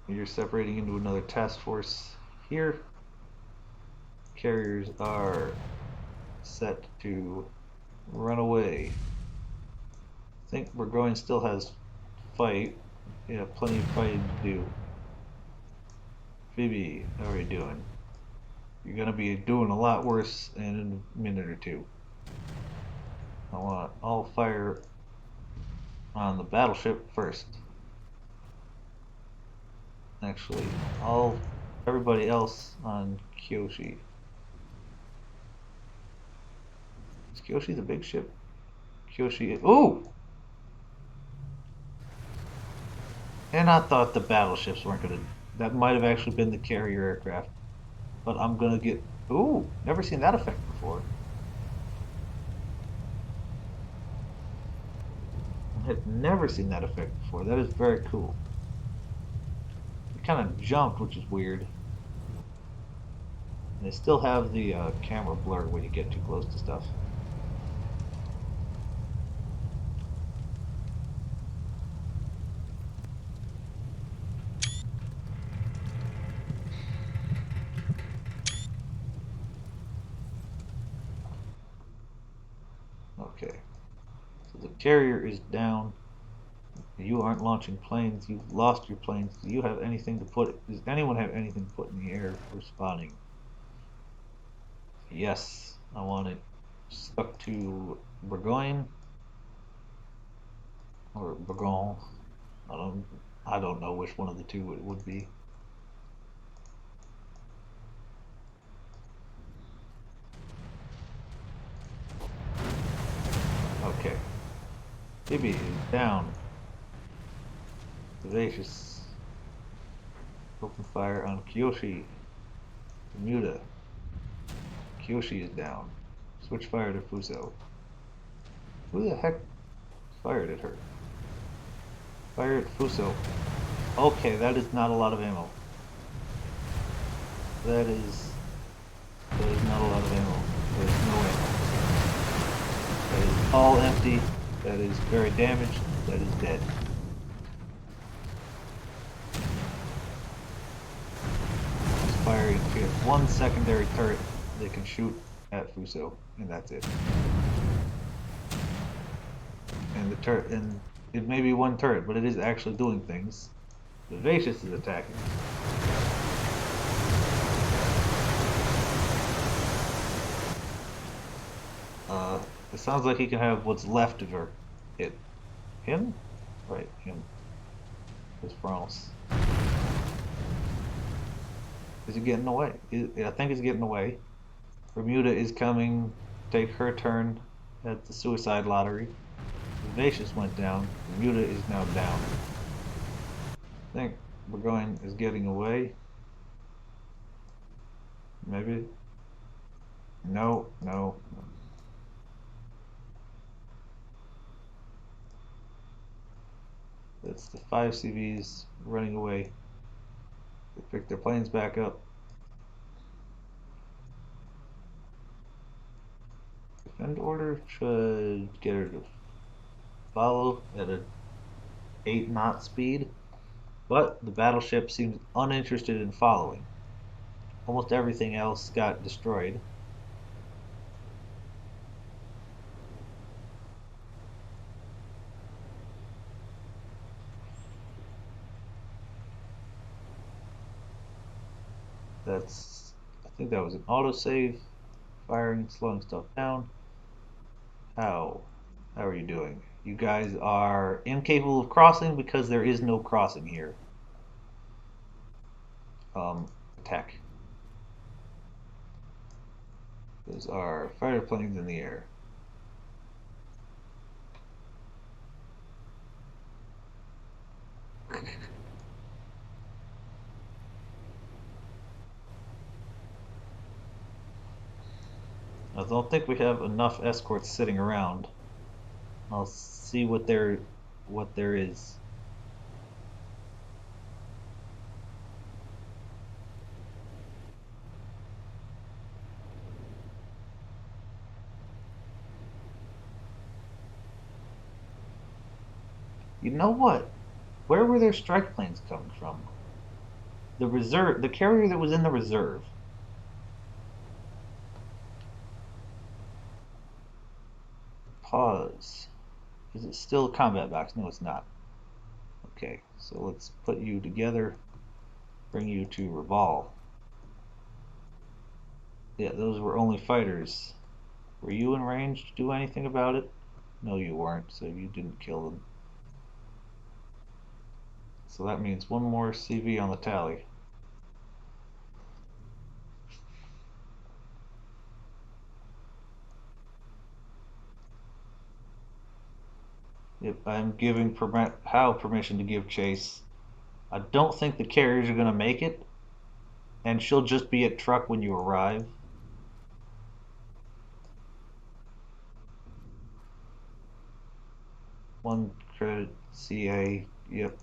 You're separating into another task force here. Carriers are set to run away. I think Burgoyne still has fight. Yeah, plenty of fighting to do. Phoebe, how are you doing? You're gonna be doing a lot worse in a minute or two. I want all fire on the battleship first. Actually, everybody else on Kyoshi. Is Kyoshi the big ship? Kyoshi. Ooh! And I thought the battleships weren't gonna. That might have actually been the carrier aircraft. But I'm gonna get. Ooh! Never seen that effect before. I had never seen that effect before. That is very cool. It kind of jumped, which is weird. And they still have the camera blur when you get too close to stuff. Okay. So the carrier is down. You aren't launching planes. You've lost your planes. Do you have anything to put? Does anyone have anything to put in the air for spawning? Yes, I want it stuck to Burgoyne or Burgon. I don't. I don't know which one of the two it would be. Okay. Phoebe is down. Vivacious. Open fire on Kyoshi. Bermuda. Kyoshi is down. Switch fire to Fuso. Who the heck fired at her? Fire at Fuso. Okay, that is not a lot of ammo. That is not a lot of ammo. There is no ammo. That is all empty. That is very damaged. That is dead. Just firing one secondary turret they can shoot at Fuso, and that's it. And the turret, and it may be one turret, but it is actually doing things. Vivacious is attacking. It sounds like he can have what's left of her hit. Him? Right, him. His France. Is he getting away? I think he's getting away. Bermuda is coming. Take her turn at the suicide lottery. Vivacious went down. Bermuda is now down. I think Burgoyne is getting away. Maybe. No, no. That's the 5 CVs running away. They pick their planes back up. Defend order should get her to follow at a 8 knot speed, but the battleship seems uninterested in following. Almost everything else got destroyed. I think that was an autosave. Firing, slowing stuff down. How? How are you doing? You guys are incapable of crossing because there is no crossing here. Attack. Those are fighter planes in the air. I don't think we have enough escorts sitting around. I'll see what there is. You know what? Where were their strike planes coming from? The carrier that was in the reserve. Pause. Is it still a combat box? No, it's not. Okay, so let's put you together, bring you to Revolve. Yeah, those were only fighters. Were you in range to do anything about it? No, you weren't, so you didn't kill them. So that means one more CV on the tally. Yep, I'm giving Howe permission to give chase. I don't think the carriers are going to make it, and she'll just be at truck when you arrive. One credit, CA, yep.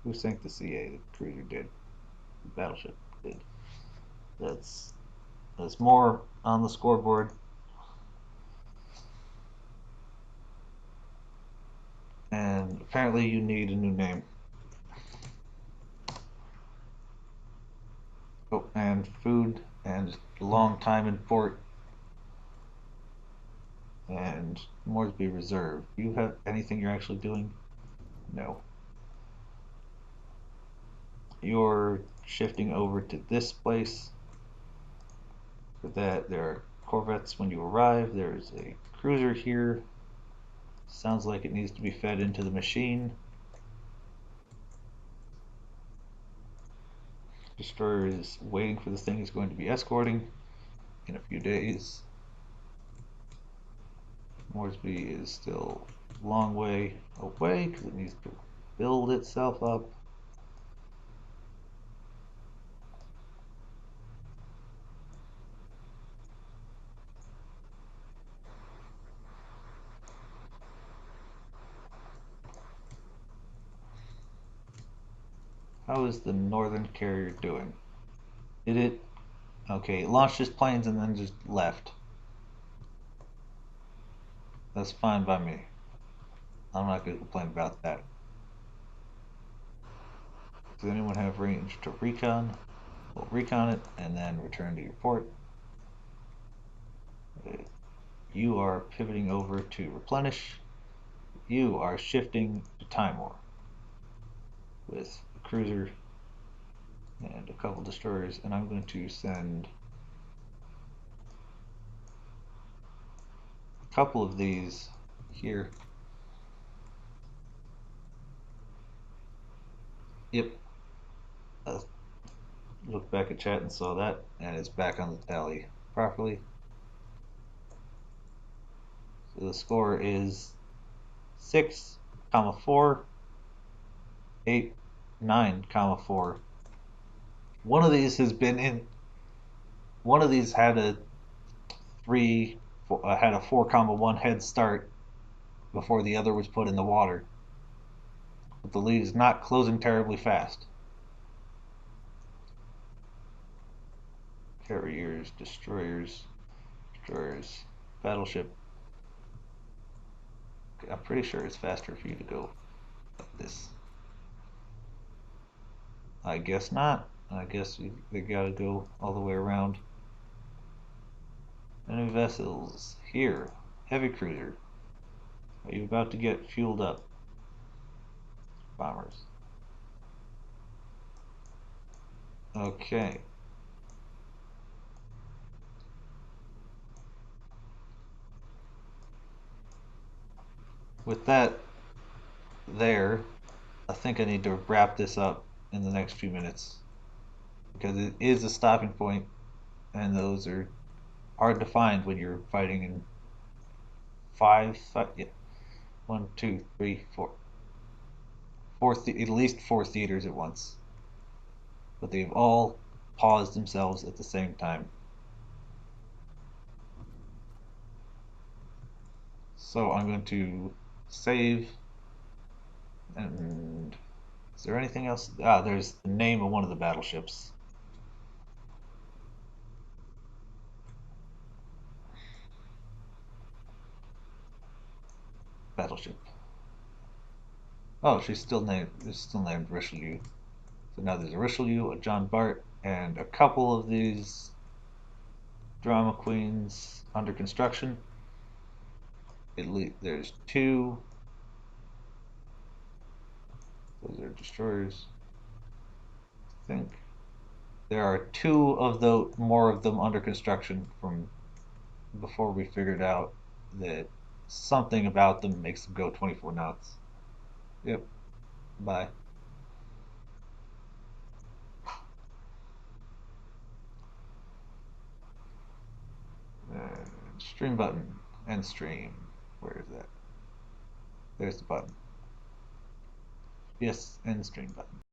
Who sank the CA? The cruiser did. The battleship did. That's that's more on the scoreboard. And apparently you need a new name. Oh, and food and long time in port and Moresby Reserve. You have anything you're actually doing? No. You're shifting over to this place. For that, there are corvettes when you arrive. There's a cruiser here. Sounds like it needs to be fed into the machine. Destroyer is waiting for the thing he's going to be escorting in a few days. Moresby is still a long way away because it needs to build itself up. How is the northern carrier doing? Did it? Okay, it launched its planes and then just left. That's fine by me. I'm not going to complain about that. Does anyone have range to recon? We'll recon it and then return to your port. You are pivoting over to replenish. You are shifting to Timor with a cruiser and a couple destroyers, and I'm going to send a couple of these here. Yep. Looked back at chat and saw that, and it's back on the tally properly. So the score is 6, 4, 8, 9, 4. One of these has been in. One of these had a 4, 1 head start before the other was put in the water. but the lead is not closing terribly fast. Carriers, destroyers, battleship. I'm pretty sure it's faster for you to go like this. I guess not. I guess they gotta go all the way around. Enemy vessels here. Heavy cruiser. Are you about to get fueled up? Bombers. Okay. With that there, I think I need to wrap this up in the next few minutes because it is a stopping point, and those are hard to find when you're fighting in yeah, one, two, three, at least four theaters at once. But they've all paused themselves at the same time. So I'm going to save, and is there anything else? Ah, there's the name of one of the battleships. Battleship. Oh, she's still named. It's still named Richelieu. So now there's a Richelieu, a John Bart, and a couple of these drama queens under construction. There's two. Those are destroyers. I think there are two of the more of them under construction from before we figured out that something about them makes them go 24 knots. Yep. Bye. Stream button. End stream. Where is that? There's the button. Yes, end stream button.